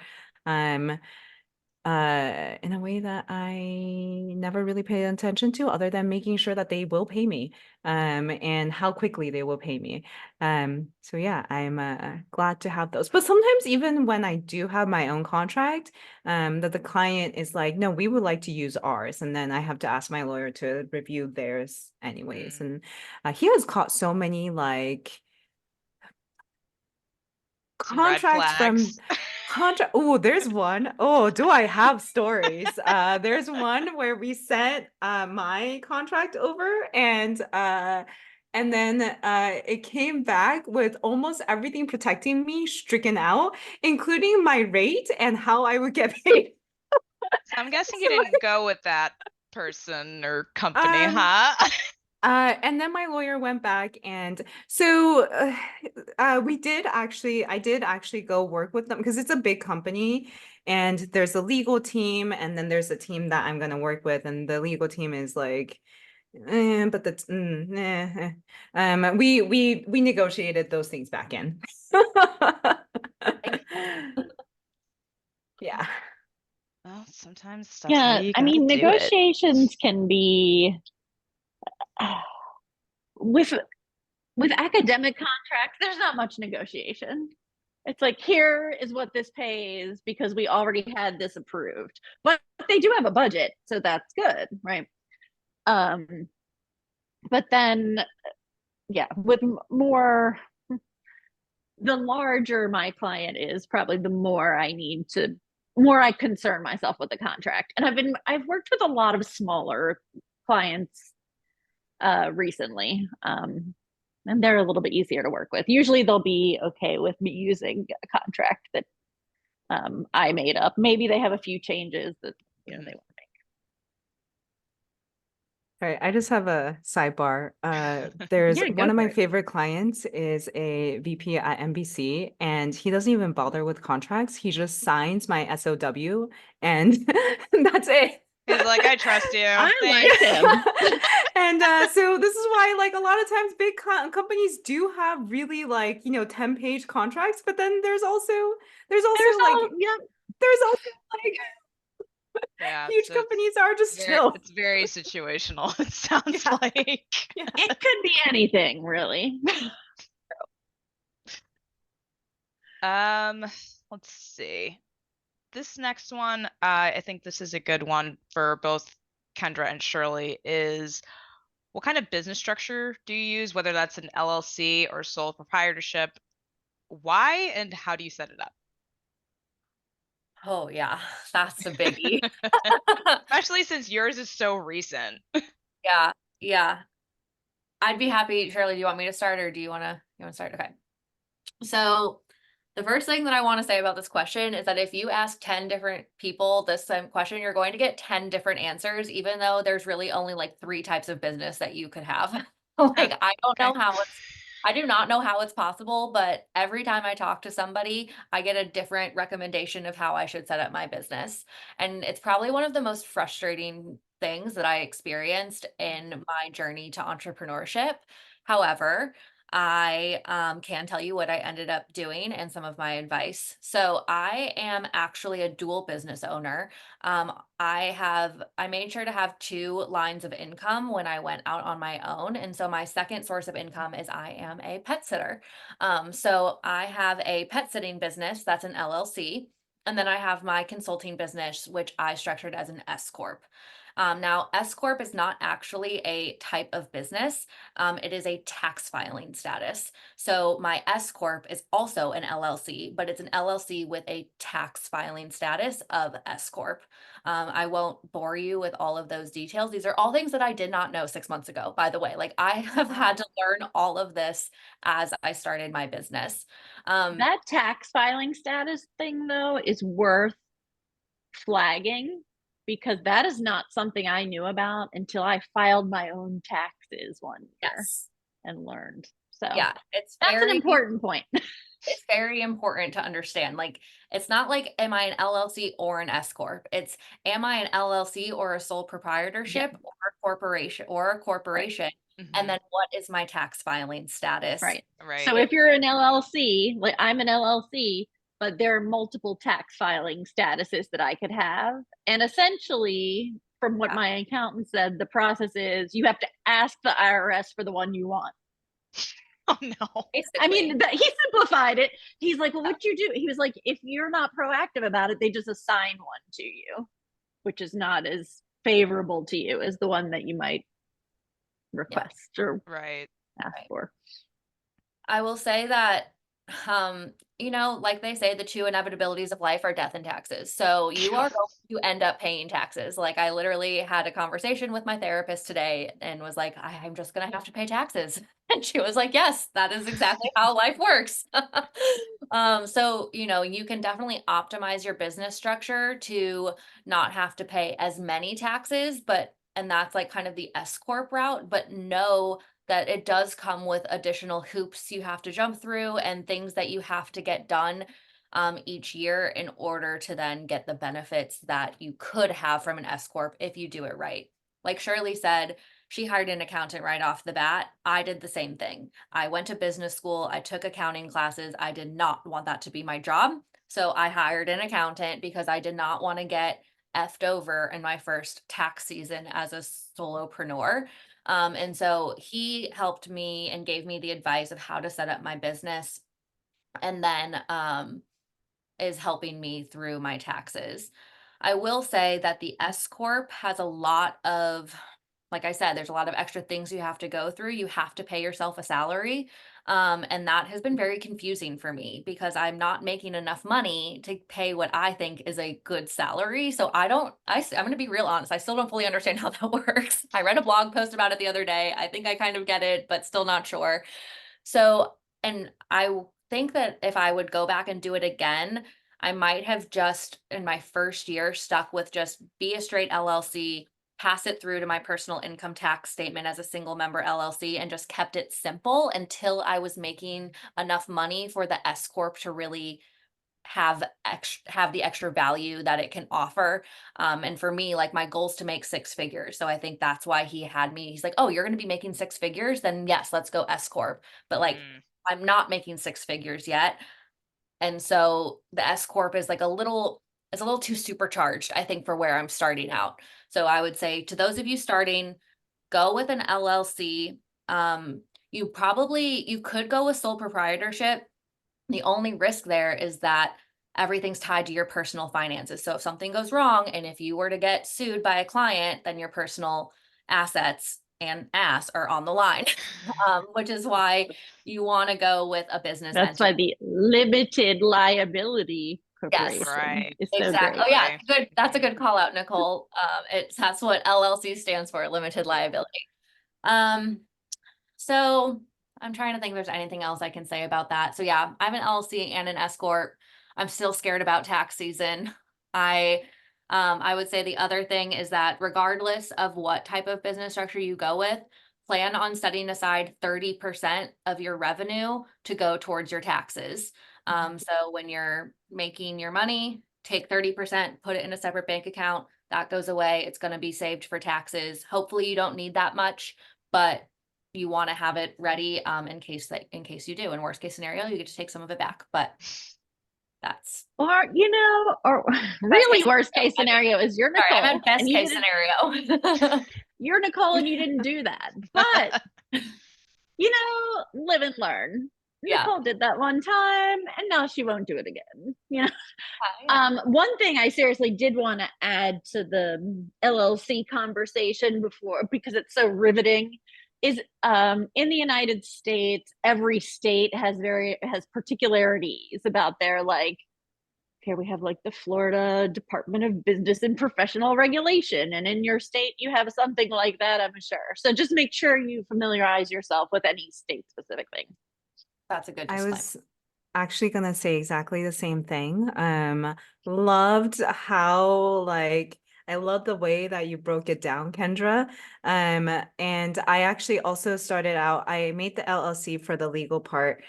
In a way that I never really paid attention to, other than making sure that they will pay me, and how quickly they will pay me. So yeah, I'm glad to have those. But sometimes even when I do have my own contract, that the client is like, no, we would like to use ours, and then I have to ask my lawyer to review theirs anyways. And he has caught so many like Some red contracts from flags. Oh, there's one. Oh, do I have stories? There's one where we sent my contract over, and then it came back with almost everything protecting me stricken out, including my rate and how I would get paid. So I'm guessing you didn't go with that person or company, Um, huh? And then my lawyer went back, and so I did actually go work with them because it's a big company, and there's a legal team, and then there's a team that I'm going to work with, and the legal team is like, but that's we negotiated those things back in. Yeah. Well, sometimes that's how you I gotta mean, do it. negotiations can be with academic contracts, there's not much negotiation. It's like, here is what this pays because we already had this approved. But they do have a budget, so that's good, right? But then, yeah, with more, the larger my client is, probably the more I need to more I concern myself with the contract. And I've worked with a lot of smaller clients recently. And they're a little bit easier to work with. Usually they'll be okay with me using a contract that I made up. Maybe they have a few changes that they want to make. All right, I just have a sidebar. There's Yeah, go one of for my it. favorite clients is a VP at NBC, and he doesn't even bother with contracts. He just signs my SOW, and that's it. He's like, I trust you. I Thanks. like him. And so this is why, like, a lot of times big companies do have really, like, 10-page contracts, but then there's also There's like all, yep. there's also like Yeah, huge so it's companies are just chill. it's very situational, it sounds Yeah. like. Yeah. It could be anything, really. Let's see. This next one, I think this is a good one for both Kendra and Shirley, is what kind of business structure do you use, whether that's an LLC or sole proprietorship? Why and how do you set it up? Oh yeah, that's a biggie. Especially since yours is so recent. Yeah, yeah. I'd be happy. Shirley, do you want me to start or do you want to start? Okay. So the first thing that I want to say about this question is that if you ask 10 different people this same question, you're going to get 10 different answers, even though there's really only like 3 types of business that you could have. Like, I don't know how I do not know how it's possible, but every time I talk to somebody, I get a different recommendation of how I should set up my business. And it's probably one of the most frustrating things that I experienced in my journey to entrepreneurship. However, I can tell you what I ended up doing and some of my advice. So I am actually a dual business owner. I made sure to have 2 lines of income when I went out on my own. And so my second source of income is I am a pet sitter. So I have a pet sitting business that's an LLC. And then I have my consulting business, which I structured as an S Corp. Now, S Corp is not actually a type of business. It is a tax filing status. So my S Corp is also an LLC, but it's an LLC with a tax filing status of S Corp. I won't bore you with all of those details. These are all things that I did not know 6 months ago, by the way. Like, I have had to learn all of this as I started my business. That tax filing status thing, though, is worth flagging because that is not something I knew about until I filed my own taxes one year Yes. and learned. So Yeah, that's an important point. It's very important to understand. Like, it's not like, am I an LLC or an S Corp? It's, am I an LLC or a sole proprietorship or a corporation Mhm. And then what is my tax filing status? Right. Right. So if you're an LLC, like I'm an LLC, but there are multiple tax filing statuses that I could have. And essentially, from what my accountant said, the process is you have to ask the IRS for the one you want. Oh no. I mean, he simplified it. He's like, well, what you do? He was like, if you're not proactive about it, they just assign one to you, which is not as favorable to you as the one that you might request or Right. ask for. I will say that, like they say, the 2 inevitabilities of life are death and taxes. So you are going to end up paying taxes. Like, I literally had a conversation with my therapist today and was like, I'm just going to have to pay taxes. And she was like, yes, that is exactly how life works. So, you can definitely optimize your business structure to not have to pay as many taxes, and that's like kind of the S Corp route, but know that it does come with additional hoops you have to jump through and things that you have to get done each year in order to then get the benefits that you could have from an S Corp if you do it right. Like Shirley said, she hired an accountant right off the bat. I did the same thing. I went to business school. I took accounting classes. I did not want that to be my job. So I hired an accountant because I did not want to get effed over in my first tax season as a solopreneur. And so he helped me and gave me the advice of how to set up my business, and then is helping me through my taxes. I will say that the S Corp has a lot of like I said, there's a lot of extra things you have to go through. You have to pay yourself a salary. And that has been very confusing for me because I'm not making enough money to pay what I think is a good salary. So I'm going to be real honest. I still don't fully understand how that works. I read a blog post about it the other day. I think I kind of get it, but still not sure. So, and I think that if I would go back and do it again, I might have just in my first year stuck with just be a straight LLC, pass it through to my personal income tax statement as a single member LLC, and just kept it simple until I was making enough money for the S Corp to really have the extra value that it can offer. And for me, like my goal is to make 6 figures. So I think that's why he had me. He's like, oh, you're going to be making 6 figures? Then yes, let's go S Corp. But like, I'm not making 6 figures yet. And so the S Corp is like it's a little too supercharged, I think, for where I'm starting out. So I would say to those of you starting, go with an LLC. You could go with sole proprietorship. The only risk there is that everything's tied to your personal finances. So if something goes wrong, and if you were to get sued by a client, then your personal assets and ass are on the line, which is why you want to go with a business That's entity. why the limited liability corporation Right. is so Exactly. great. Oh yeah, good. That's a good call out, Nicole. That's what LLC stands for, limited liability. So I'm trying to think if there's anything else I can say about that. So yeah, I have an LLC and an S Corp. I'm still scared about tax season. I would say the other thing is that regardless of what type of business structure you go with, plan on setting aside 30% of your revenue to go towards your taxes. So when you're making your money, take 30%, put it in a separate bank account. That goes away. It's going to be saved for taxes. Hopefully you don't need that much, but you want to have it ready in case you do. In worst case scenario, you get to take some of it back. But that's Or really worst case scenario is you're Nicole. Sorry, I meant best case scenario. You're Nicole and you didn't do that. But live and learn. Yeah. Nicole did that one time and now she won't do it again. Yeah. One thing I seriously did want to add to the LLC conversation before, because it's so riveting, is in the United States, every state has particularities about their here we have the Florida Department of Business and Professional Regulation, and in your state you have something like that, I'm sure. So just make sure you familiarize yourself with any state specific thing. That's a good I disclaimer. was actually gonna say exactly the same thing. Loved how I love the way that you broke it down, Kendra. And I actually also started out, I made the LLC for the legal part,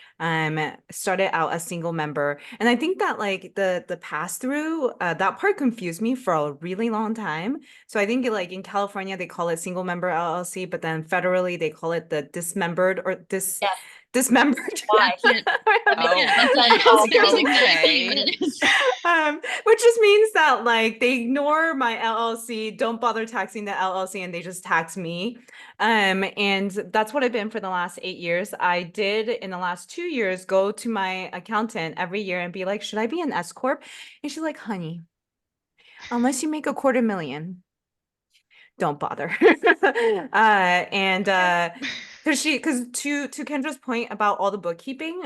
started out a single member. And I think that the pass through, that part confused me for a really long time. So I think in California, they call it single member LLC, but then federally they call it the dismembered or dismembered. Why? Which just means that they ignore my LLC, don't bother taxing the LLC, and they just tax me. And that's what I've been for the last 8 years. I did in the last 2 years go to my accountant every year and be like, should I be an S Corp? And she's like, honey, unless you make $250,000, don't bother. Because to Kendra's point about all the bookkeeping,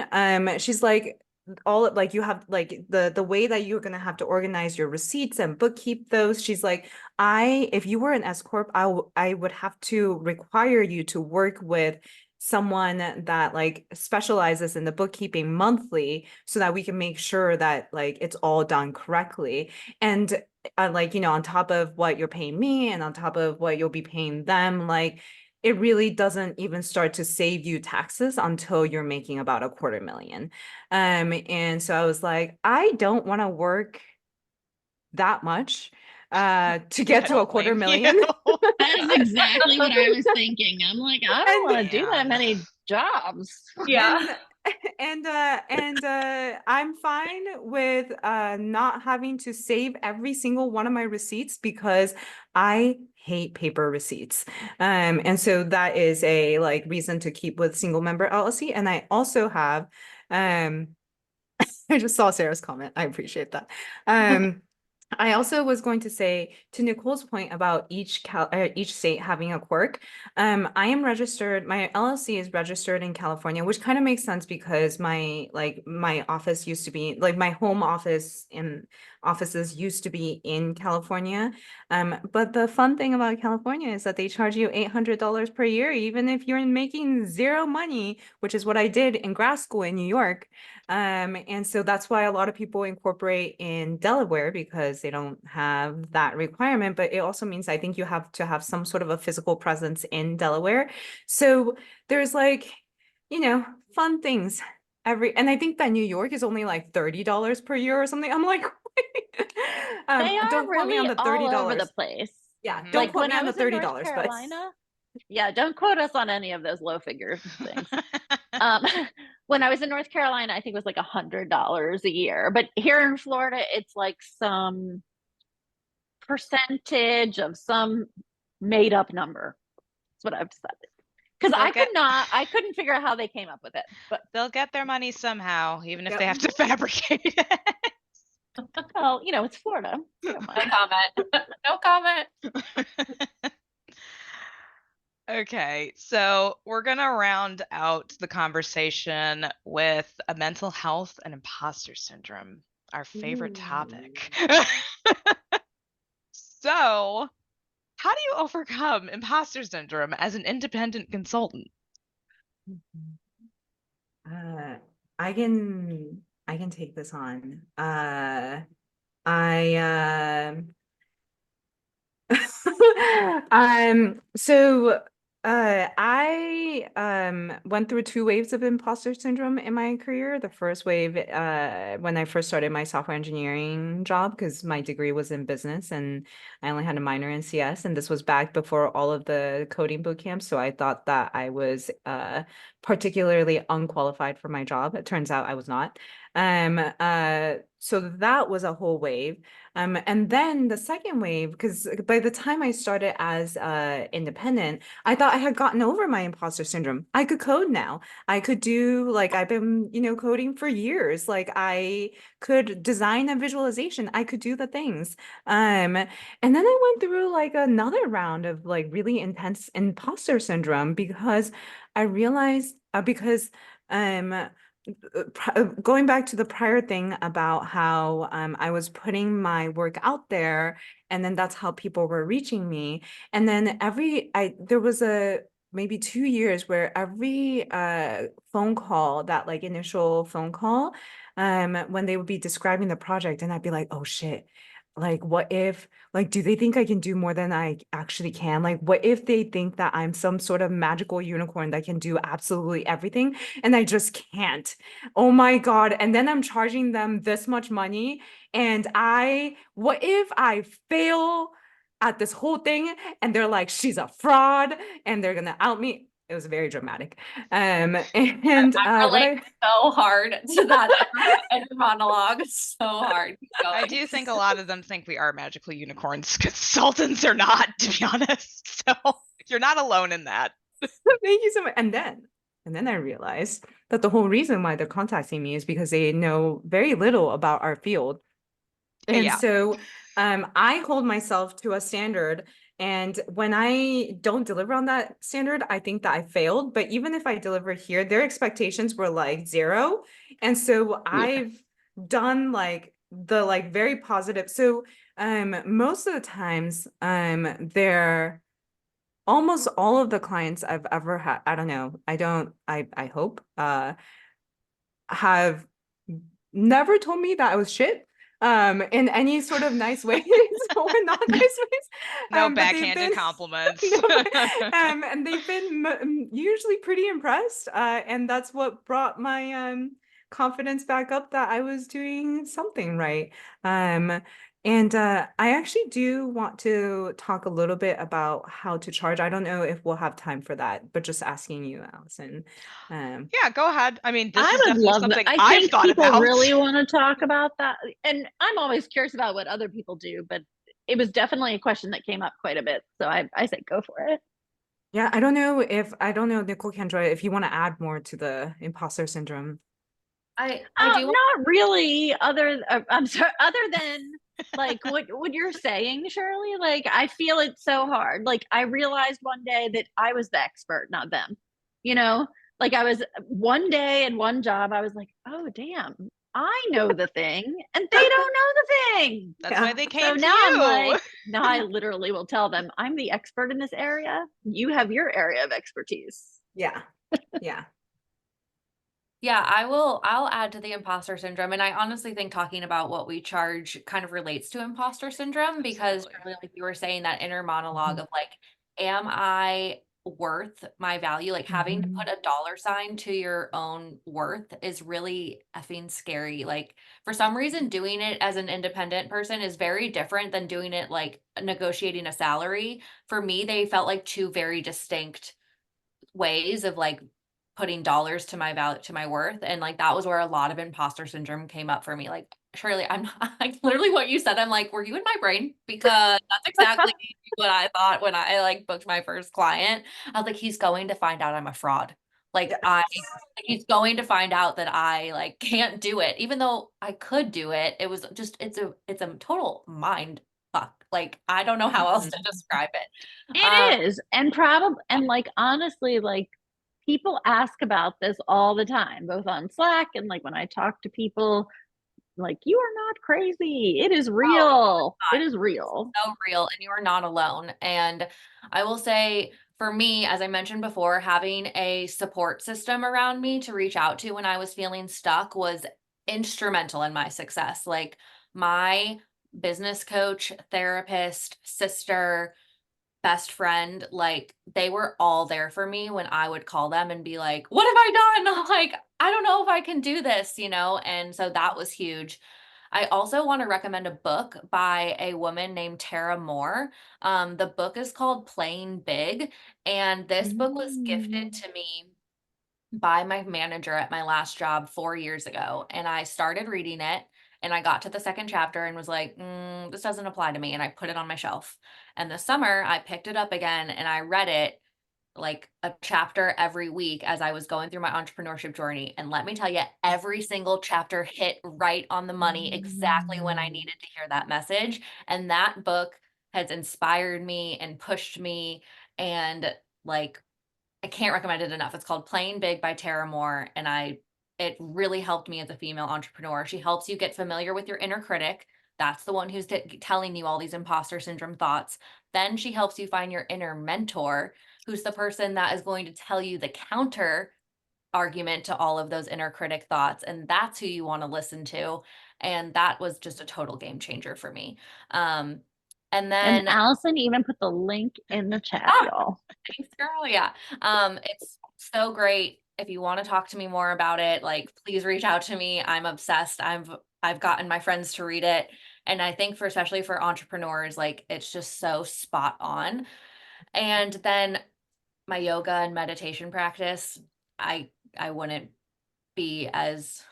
she's like, you have the way that you're gonna have to organize your receipts and bookkeep those. She's like, if you were an S Corp, I would have to require you to work with someone that specializes in the bookkeeping monthly so that we can make sure that it's all done correctly. And on top of what you're paying me and on top of what you'll be paying them, it really doesn't even start to save you taxes until you're making about $250,000. And so I was like, I don't want to work that much to get to $250,000. That's exactly what I was thinking. I'm like, I don't want to do that many jobs. Yeah. And I'm fine with not having to save every single one of my receipts because I hate paper receipts. And so that is a reason to keep with single member LLC. And I also have I just saw Sarah's comment. I appreciate that. I also was going to say to Nicole's point about each state having a quirk. I am registered. My LLC is registered in California, which kind of makes sense because my office used to be like my home office and offices used to be in California. But the fun thing about California is that they charge you $800 per year, even if you're making zero money, which is what I did in grad school in New York. And so that's why a lot of people incorporate in Delaware because they don't have that requirement. But it also means I think you have to have some sort of a physical presence in Delaware. So there's like, fun things and I think that New York is only like $30 per year or something. I'm like, They are don't quote me on really the all $30. over the place. Yeah, Mhm. don't Like quote when me I on the was in North $30, but Carolina, yeah, don't quote us on any of those low figure things. Um, when I was in North Carolina, I think it was like $100 a year. But here in Florida, it's like some percentage of some made up number. That's what I've decided. Because I couldn't figure out how they came up with it. But They'll get their money somehow, even if Yep. they have to fabricate it. well, it's Florida. No comment. No comment. Okay, so we're gonna round out the conversation with a mental health and imposter syndrome, our favorite topic. So, how do you overcome imposter syndrome as an independent consultant? I can take this on. So I went through 2 waves of imposter syndrome in my career. The first wave when I first started my software engineering job, because my degree was in business and I only had a minor in CS, and this was back before all of the coding boot camps. So I thought that I was particularly unqualified for my job. It turns out I was not. So that was a whole wave. And then the second wave, because by the time I started as independent, I thought I had gotten over my imposter syndrome. I could code now. I could do like I've been, coding for years. Like I could design a visualization. I could do the things. And then I went through like another round of like really intense imposter syndrome because I realized because going back to the prior thing about how I was putting my work out there and then that's how people were reaching me. And then there was maybe 2 years where every phone call, that like initial phone call, when they would be describing the project and I'd be like, oh shit, like what if, like, do they think I can do more than I actually can? Like, what if they think that I'm some sort of magical unicorn that can do absolutely everything and I just can't? Oh my God. And then I'm charging them this much money. And what if I fail at this whole thing and they're like, she's a fraud and they're going to out me? It was very dramatic. And I relate so hard to that inner monologue. So hard. I do think a lot of them think we are magical unicorns. Consultants are not, to be honest. So you're not alone in that. Thank you so much. And then I realized that the whole reason why they're contacting me is because they know very little about our field. And so I hold myself to a standard. And when I don't deliver on that standard, I think that I failed. But even if I deliver here, their expectations were like 0. And so I've done like the like very positive. So most of the times they're almost all of the clients I've ever had, I don't know, I hope, have never told me that I was shit in any sort of nice ways or not nice ways. No backhanded compliments. And they've been usually pretty impressed. And that's what brought my confidence back up that I was doing something right. And I actually do want to talk a little bit about how to charge. I don't know if we'll have time for that, but just asking you, Allison. Yeah, go ahead. I mean, this I is would definitely love something that. I've thought people about. really want to talk about that. And I'm always curious about what other people do, but it was definitely a question that came up quite a bit. So I say go for it. Yeah, I don't know, Nicole, Kendra, if you want to add more to the imposter syndrome. I do not really. Other than like what you're saying, Shirley. Like, I feel it so hard. Like, I realized one day that I was the expert, not them. You know, like I was one day in one job, I was like, oh damn, I know the thing and they don't know the thing. That's why they So came to now I'm you. like, now I literally will tell them, I'm the expert in this area. You have your area of expertise. Yeah. Yeah. Yeah, I'll add to the imposter syndrome. And I honestly think talking about what we charge kind of relates to imposter syndrome because Absolutely. really, like you were saying, that inner monologue Mhm. of like, am I worth my value? Like having to Mhm. put a dollar sign to your own worth is really effing scary. Like for some reason, doing it as an independent person is very different than doing it like negotiating a salary. For me, they felt like two very distinct ways of like putting dollars to my value, to my worth. And like that was where a lot of imposter syndrome came up for me. Like, Shirley, I'm not, like literally what you said. I'm like, were you in my brain? Because that's exactly what I thought when I like booked my first client. I was like, he's going to find out I'm a fraud. Like like, he's going to find out that I like can't do it, even though I could do it. It was just it's a total mind fuck. Like I don't know how else to describe it. It is. And probably, and like, honestly, like, people ask about this all the time, both on Slack and like when I talk to people, like, you are not crazy. It is real. It is real. So real, and you are not alone. And I will say, for me, as I mentioned before, having a support system around me to reach out to when I was feeling stuck was instrumental in my success. Like my business coach, therapist, sister, best friend, like they were all there for me when I would call them and be like, what have I done? Like, I don't know if I can do this, you know? And so that was huge. I also want to recommend a book by a woman named Tara Moore. The book is called Playing Big, and this book was gifted to me by my manager at my last job 4 years ago. And I started reading it and I got to the second chapter and was like, this doesn't apply to me. And I put it on my shelf. And this summer I picked it up again and I read it like a chapter every week as I was going through my entrepreneurship journey. And let me tell you, every single chapter hit right on the money exactly when I needed to hear that message. And that book has inspired me and pushed me. And like, I can't recommend it enough. It's called Playing Big by Tara Moore. And it really helped me as a female entrepreneur. She helps you get familiar with your inner critic. That's the one who's telling you all these imposter syndrome thoughts. Then she helps you find your inner mentor, who's the person that is going to tell you the counter argument to all of those inner critic thoughts. And that's who you want to listen to. And that was just a total game changer for me. And And then Allison even put the link in the chat, y'all. thanks, girl. Yeah. It's so great. If you want to talk to me more about it, like please reach out to me. I'm obsessed. I've gotten my friends to read it. And I think especially for entrepreneurs, like it's just so spot on. And then my yoga and meditation practice, I wouldn't be as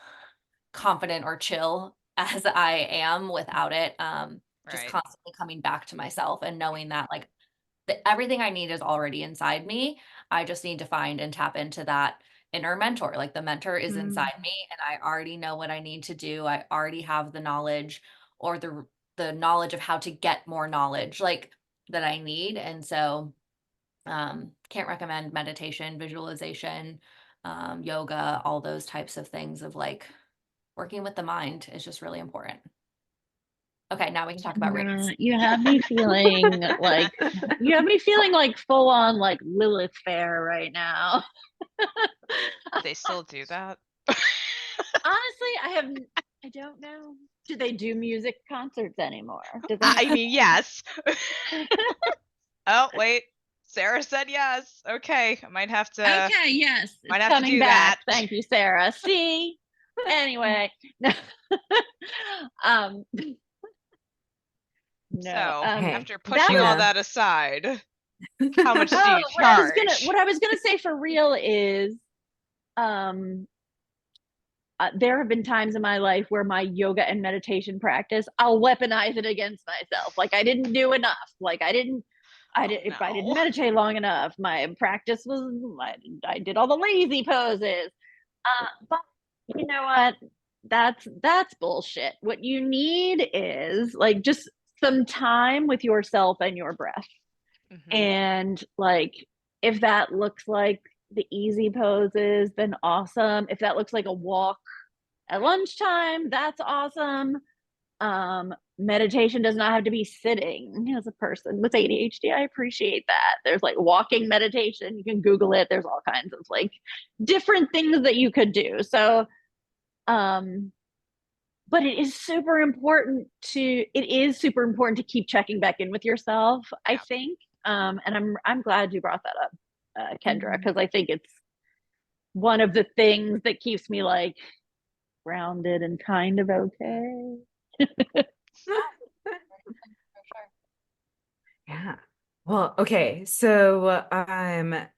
confident or chill as I am without it. Just Right. constantly coming back to myself and knowing that like everything I need is already inside me. I just need to find and tap into that inner mentor. Like the mentor is inside me and I already know what I need to do. I already have the knowledge or the knowledge of how to get more knowledge like that I need. And so can't recommend meditation, visualization, yoga, all those types of things of like working with the mind is just really important. Okay, now we can talk about race. You have me feeling like full on like Lilith Fair right now. They still do that? Honestly, I don't know. Do they do music concerts anymore? I mean, yes. Oh, wait. Sarah said yes. Okay, I might have to. Okay, yes, Might it's have to coming do back. that. Thank you, Sarah. See? Anyway. um no. So after that pushing all was- that aside, how much do you what I was charge? what I was gonna say for real is there have been times in my life where my yoga and meditation practice, I'll weaponize it against myself. Like I didn't do enough. Like I didn't if I didn't no. meditate long enough, my practice was I did all the lazy poses. But you know what? that's bullshit. What you need is like just some time with yourself and your breath. And like, if that looks like the easy poses, then awesome. If that looks like a walk at lunchtime, that's awesome. Meditation does not have to be sitting. As a person with ADHD, I appreciate that. There's like walking meditation. You can Google it. There's all kinds of like different things that you could do. So, but it is super important to keep checking back in with yourself, I think. And I'm glad you brought that up, Kendra, because I think it's one of the things that keeps me like grounded and kind of okay. Yeah. Well, okay. So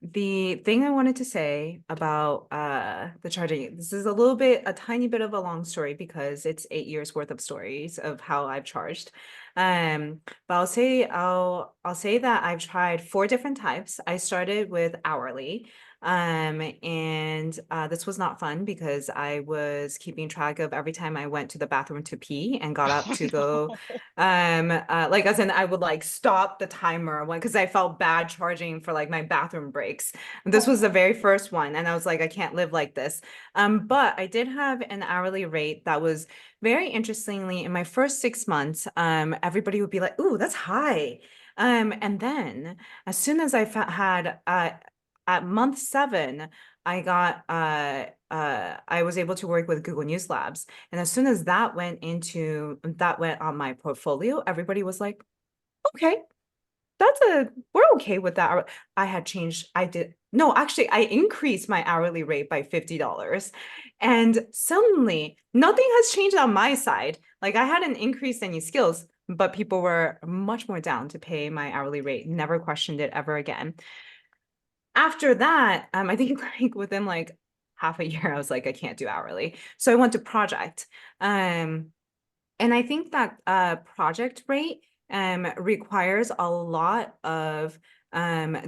the thing I wanted to say about the charging, this is a tiny bit of a long story because it's 8 years worth of stories of how I've charged. But I'll say that I've tried 4 different types. I started with hourly. And this was not fun because I was keeping track of every time I went to the bathroom to pee and got up to go like as in I would like stop the timer because I felt bad charging for like my bathroom breaks. This was the very first one and I was like, I can't live like this. But I did have an hourly rate that was very interestingly in my first 6 months, everybody would be like, ooh, that's high. And then as soon as I had at month 7, I got I was able to work with Google News Labs. And as soon as that went on my portfolio, everybody was like, okay, we're okay with that. I increased my hourly rate by $50. And suddenly nothing has changed on my side. Like I hadn't increased any skills, but people were much more down to pay my hourly rate, never questioned it ever again. After that, I think like within like half a year, I was like, I can't do hourly. So I went to project. And I think that project rate requires a lot of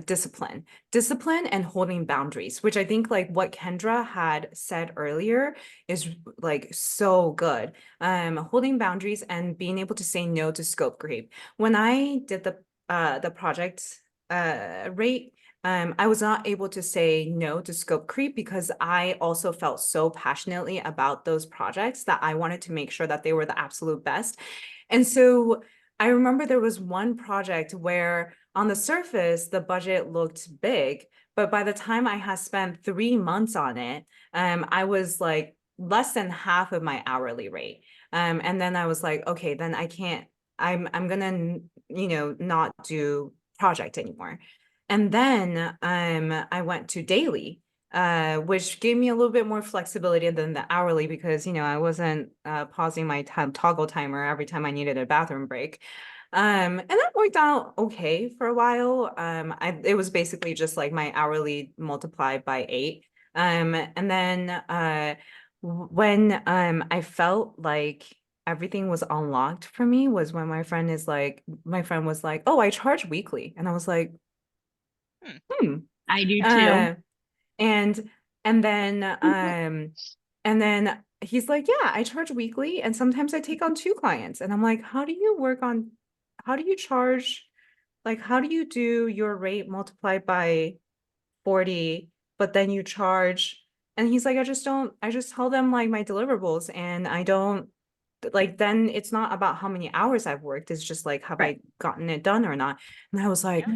discipline and holding boundaries, which I think like what Kendra had said earlier is like so good. Holding boundaries and being able to say no to scope creep. When I did the project rate, I was not able to say no to scope creep because I also felt so passionately about those projects that I wanted to make sure that they were the absolute best. And so I remember there was one project where on the surface, the budget looked big, but by the time I had spent 3 months on it, I was like less than half of my hourly rate. And then I was like, okay, then I'm gonna, not do project anymore. And then I went to daily, which gave me a little bit more flexibility than the hourly because, I wasn't pausing my toggle timer every time I needed a bathroom break. And that worked out okay for a while. It was basically just like my hourly multiplied by 8. And then when I felt like everything was unlocked for me was when my friend was like, oh, I charge weekly. And I was like, I do too. And then he's like, yeah, I charge weekly and sometimes I take on 2 clients. And I'm like, how do you charge, like, how do you do your rate multiplied by 40, but then you charge? And he's like, I just tell them like my deliverables and I don't like, then it's not about how many hours I've worked. It's just like, have I gotten it done or not? And I was like,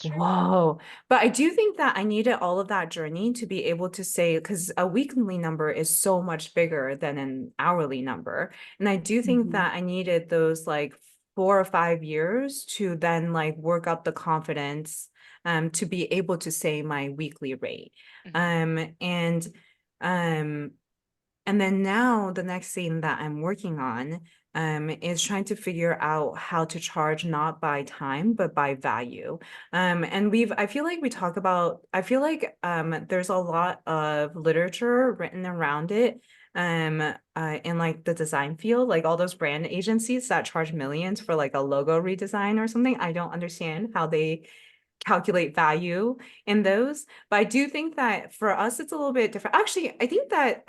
whoa. But I do think that I needed all of that journey to be able to say, because a weekly number is so much bigger than an hourly number. And I do think that I needed those like 4 or 5 years to then like work up the confidence to be able to say my weekly rate. And then now the next thing that I'm working on is trying to figure out how to charge not by time, but by value. And I feel like there's a lot of literature written around it in like the design field, like all those brand agencies that charge millions for like a logo redesign or something. I don't understand how they calculate value in those, but I do think that for us, it's a little bit different. Actually, I think that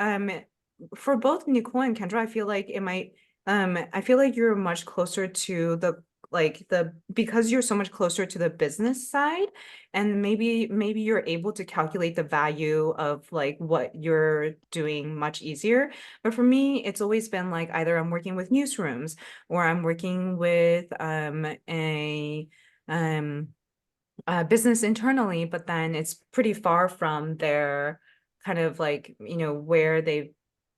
for both Nicole and Kendra, I feel like it might, I feel like you're much closer to because you're so much closer to the business side, and maybe you're able to calculate the value of like what you're doing much easier. But for me, it's always been like either I'm working with newsrooms or I'm working with a business internally, but then it's pretty far from their kind of like, where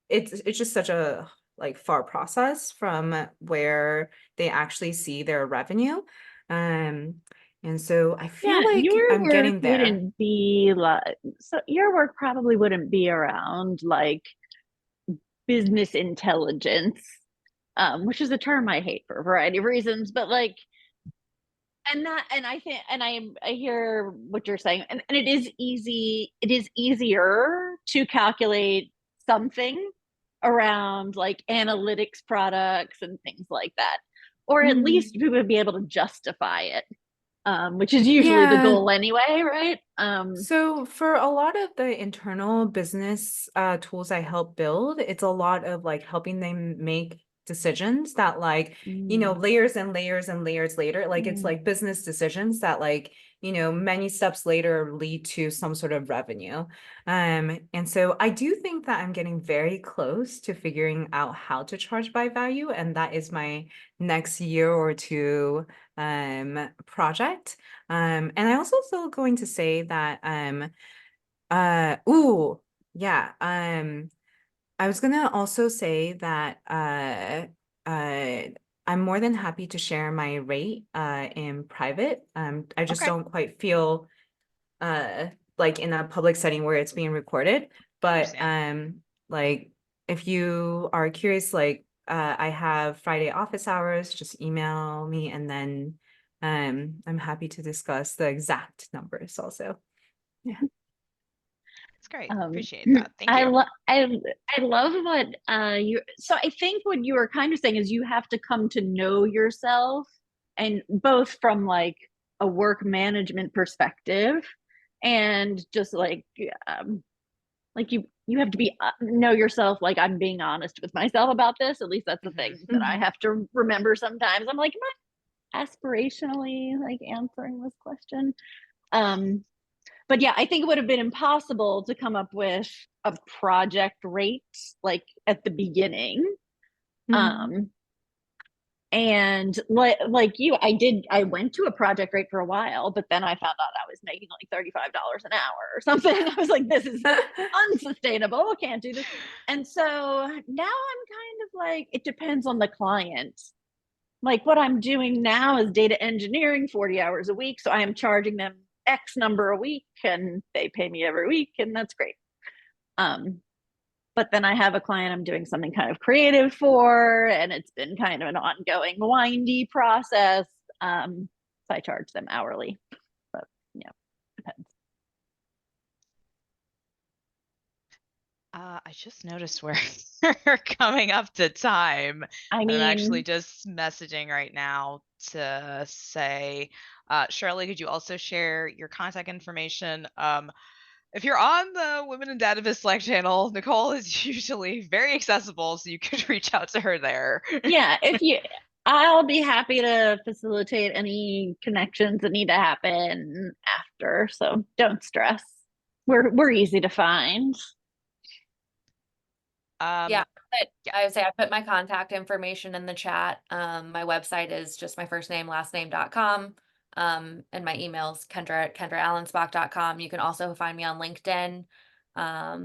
it's just such a like far process from where they actually see their revenue. And so I feel Yeah, like your I'm work getting there. wouldn't be like, so your work probably wouldn't be around like business intelligence, which is a term I hate for a variety of reasons, but like, and I think, and I hear what you're saying, and it is easier to calculate something around like analytics products and things like that, or at least we would be able to justify it, which is usually the Yeah. goal anyway, right? So for a lot of the internal business tools I help build, it's a lot of like helping them make decisions that like, layers and layers and layers later, like it's like business decisions that like, many steps later lead to some sort of revenue. And so I do think that I'm getting very close to figuring out how to charge by value. And that is my next year or two project. And I also still going to say that I was gonna also say that I'm more than happy to share my rate in private. I just Okay. don't quite feel like in a public setting where it's being recorded. But like if you are curious, like I have Friday office hours, just email me and then I'm happy to discuss the exact numbers also. Yeah. That's great. Appreciate that. Thank you. I love what you, so I think what you were kind of saying is you have to come to know yourself, and both from like a work management perspective and just like you have to be know yourself, like I'm being honest with myself about this. At least that's the thing that I have to remember sometimes. I'm like, am I aspirationally like answering this question? But yeah, I think it would have been impossible to come up with a project rate like at the beginning. And like you, I went to a project rate for a while, but then I found out I was making like $35 an hour or something. I was like, this is unsustainable. I can't do this. And so now I'm kind of like, it depends on the client. Like what I'm doing now is data engineering 40 hours a week. So I am charging them X number a week and they pay me every week, and that's great. But then I have a client I'm doing something kind of creative for, and it's been kind of an ongoing windy process. So I charge them hourly, but yeah, depends. I just noticed we're coming up to time. I I'm actually mean, just messaging right now to say, Shirley, could you also share your contact information? If you're on the Women in Dataviz Slack channel, Nicole is usually very accessible, so you could reach out to her there. yeah, I'll be happy to facilitate any connections that need to happen after. So don't stress. We're easy to find. Yeah, I would say I put my contact information in the chat. My website is just my first name, last name.com. And my email's Kendra@KendraAllenspach.com. You can also find me on LinkedIn. I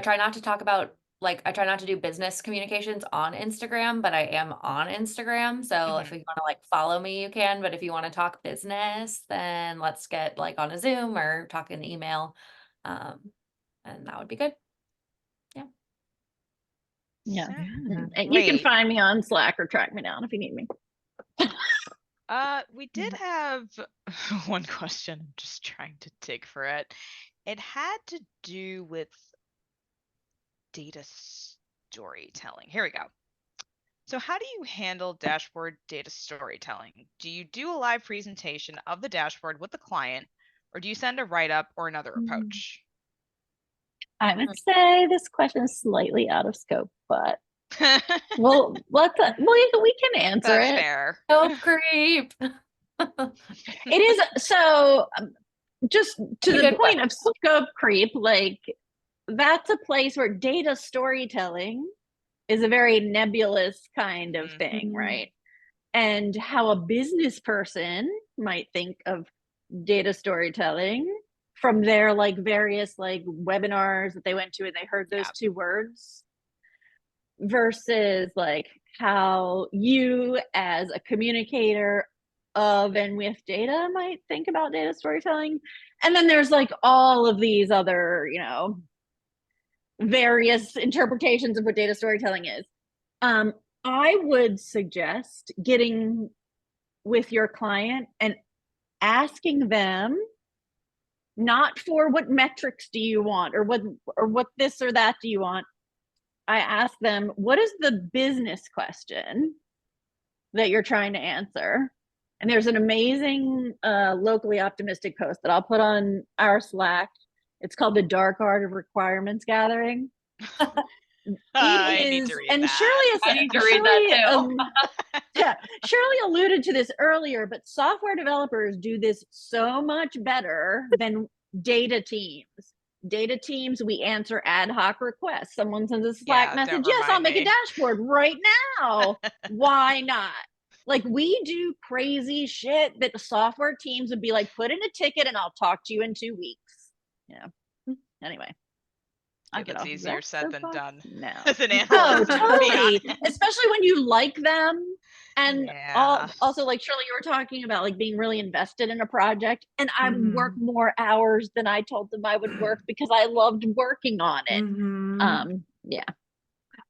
try not to talk about, like, I try not to do business communications on Instagram, but I am on Instagram. So if you want to like follow me, you can. But if you want to talk business, then let's get like on a Zoom or talk in email. And that would be good. Yeah. And Great. you can find me on Slack or track me down if you need me. We did have one question. I'm just trying to dig for it. It had to do with data storytelling. Here we go. So how do you handle dashboard data storytelling? Do you do a live presentation of the dashboard with the client, or do you send a write-up or another approach? I would say this question is slightly out of scope, but well, we can answer That's it. fair. Oh, creep. It is so just to That's a the good point of scope creep, like that's a place where data storytelling is a very nebulous kind of thing, right? And how a business person might think of data storytelling from their like various like webinars that they went to and they heard those two words versus like how you as a communicator of and with data might think about data storytelling. And then there's like all of these other, you know, various interpretations of what data storytelling is. I would suggest getting with your client and asking them not for what metrics do you want or what this or that do you want. I ask them, what is the business question that you're trying to answer? And there's an amazing locally optimistic post that I'll put on our Slack. It's called The Dark Art of Requirements Gathering. I need to read and that. I need to read that too. Yeah, Shirley alluded to this earlier, but software developers do this so much better than data teams. Data teams, we answer ad hoc requests. Someone sends a Slack message. Yes, I'll make a dashboard right now. Why not? Like we do crazy shit that the software teams would be like, put in a ticket and I'll talk to you in 2 weeks. Yeah. Anyway. Yeah, that's easier said than done. No. As an Oh, analyst, totally. Especially when you like them. And yeah. also, like Shirley, you were talking about like being really invested in a project. And I would work Mhm. more hours than I told them I would work because I loved working on it. Mhm. Yeah.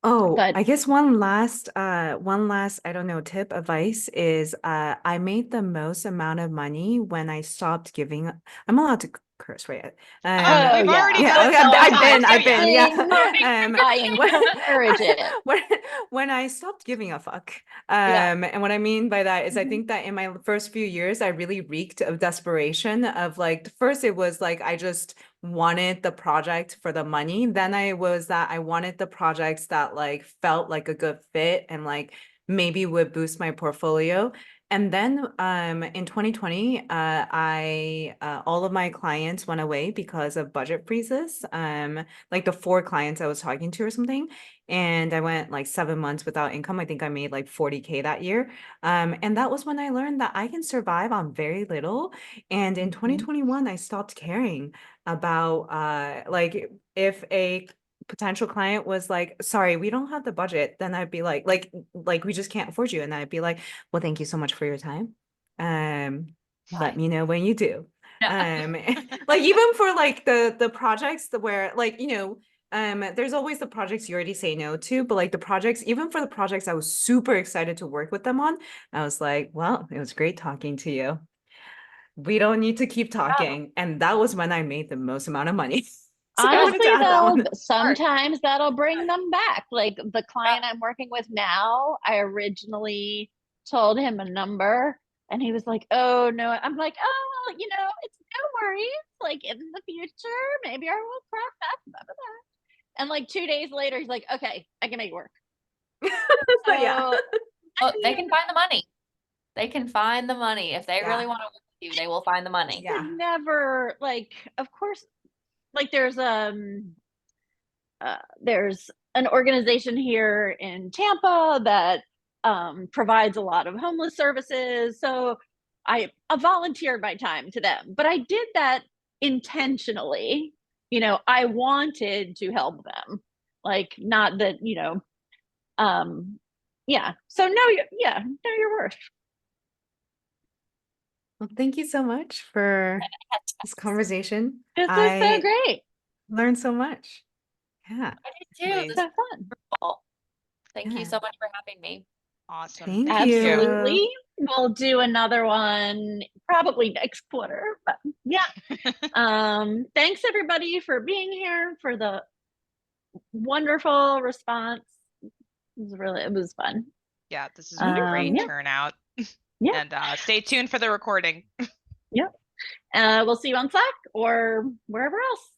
Oh, But I guess one last I don't know, tip advice is I made the most amount of money when I stopped giving. I'm allowed to curse, right? We've already yeah, done some I've been, yeah. I encourage it. When I stopped giving a fuck. Yeah. And what I mean by that is I think that in my first few years, I really reeked of desperation of like, first it was like, I just wanted the project for the money. Then I wanted the projects that like felt like a good fit and like maybe would boost my portfolio. And then in 2020, I all of my clients went away because of budget freezes. Like the 4 clients I was talking to or something. And I went like 7 months without income. I think I made like 40K that year. And that was when I learned that I can survive on very little. And in 2021, I stopped caring about like if a potential client was like, sorry, we don't have the budget, then I'd be like we just can't afford you. And I'd be like, well, thank you so much for your time. Let me know when you do. Like even for like the projects where like, you know, there's always the projects you already say no to, but like the projects, even for the projects I was super excited to work with them on, I was like, well, it was great talking to you. We don't need to keep talking. And that was when I made the most amount of money. So I wanted to Honestly, add that though, one. sometimes that'll bring them back. Like the client I'm working with now, I originally told him a number and he was like, oh, no. I'm like, oh, well, you know, it's no worries. Like in the future, maybe I will cross that. Blah, blah, blah. And like 2 days later, he's like, okay, I can make it work. So yeah. Well, they can find the money. They can find the money. If they Yeah. really want to work with you, they will find the money. Yeah. Never like, of course, like there's an organization here in Tampa that provides a lot of homeless services. So I volunteered my time to them, but I did that intentionally. You know, I wanted to help them, like not that, you know, yeah. So know your worth. Well, thank you so much for this conversation. This is so great. Learned so much. Yeah. I did too. This So is fun. wonderful. Thank you Yeah. so much for having me. Awesome. Thank Thank you. Absolutely. We'll do another one probably next quarter, but yeah. Thanks everybody for being here, for the wonderful response. It was fun. Yeah, this has been a great Yeah. turnout. Yeah. And stay tuned for the recording. Yep. We'll see you on Slack or wherever else.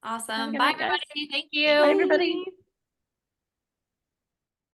Awesome. good Bye, night, guys. everybody. Thank you. Bye, everybody.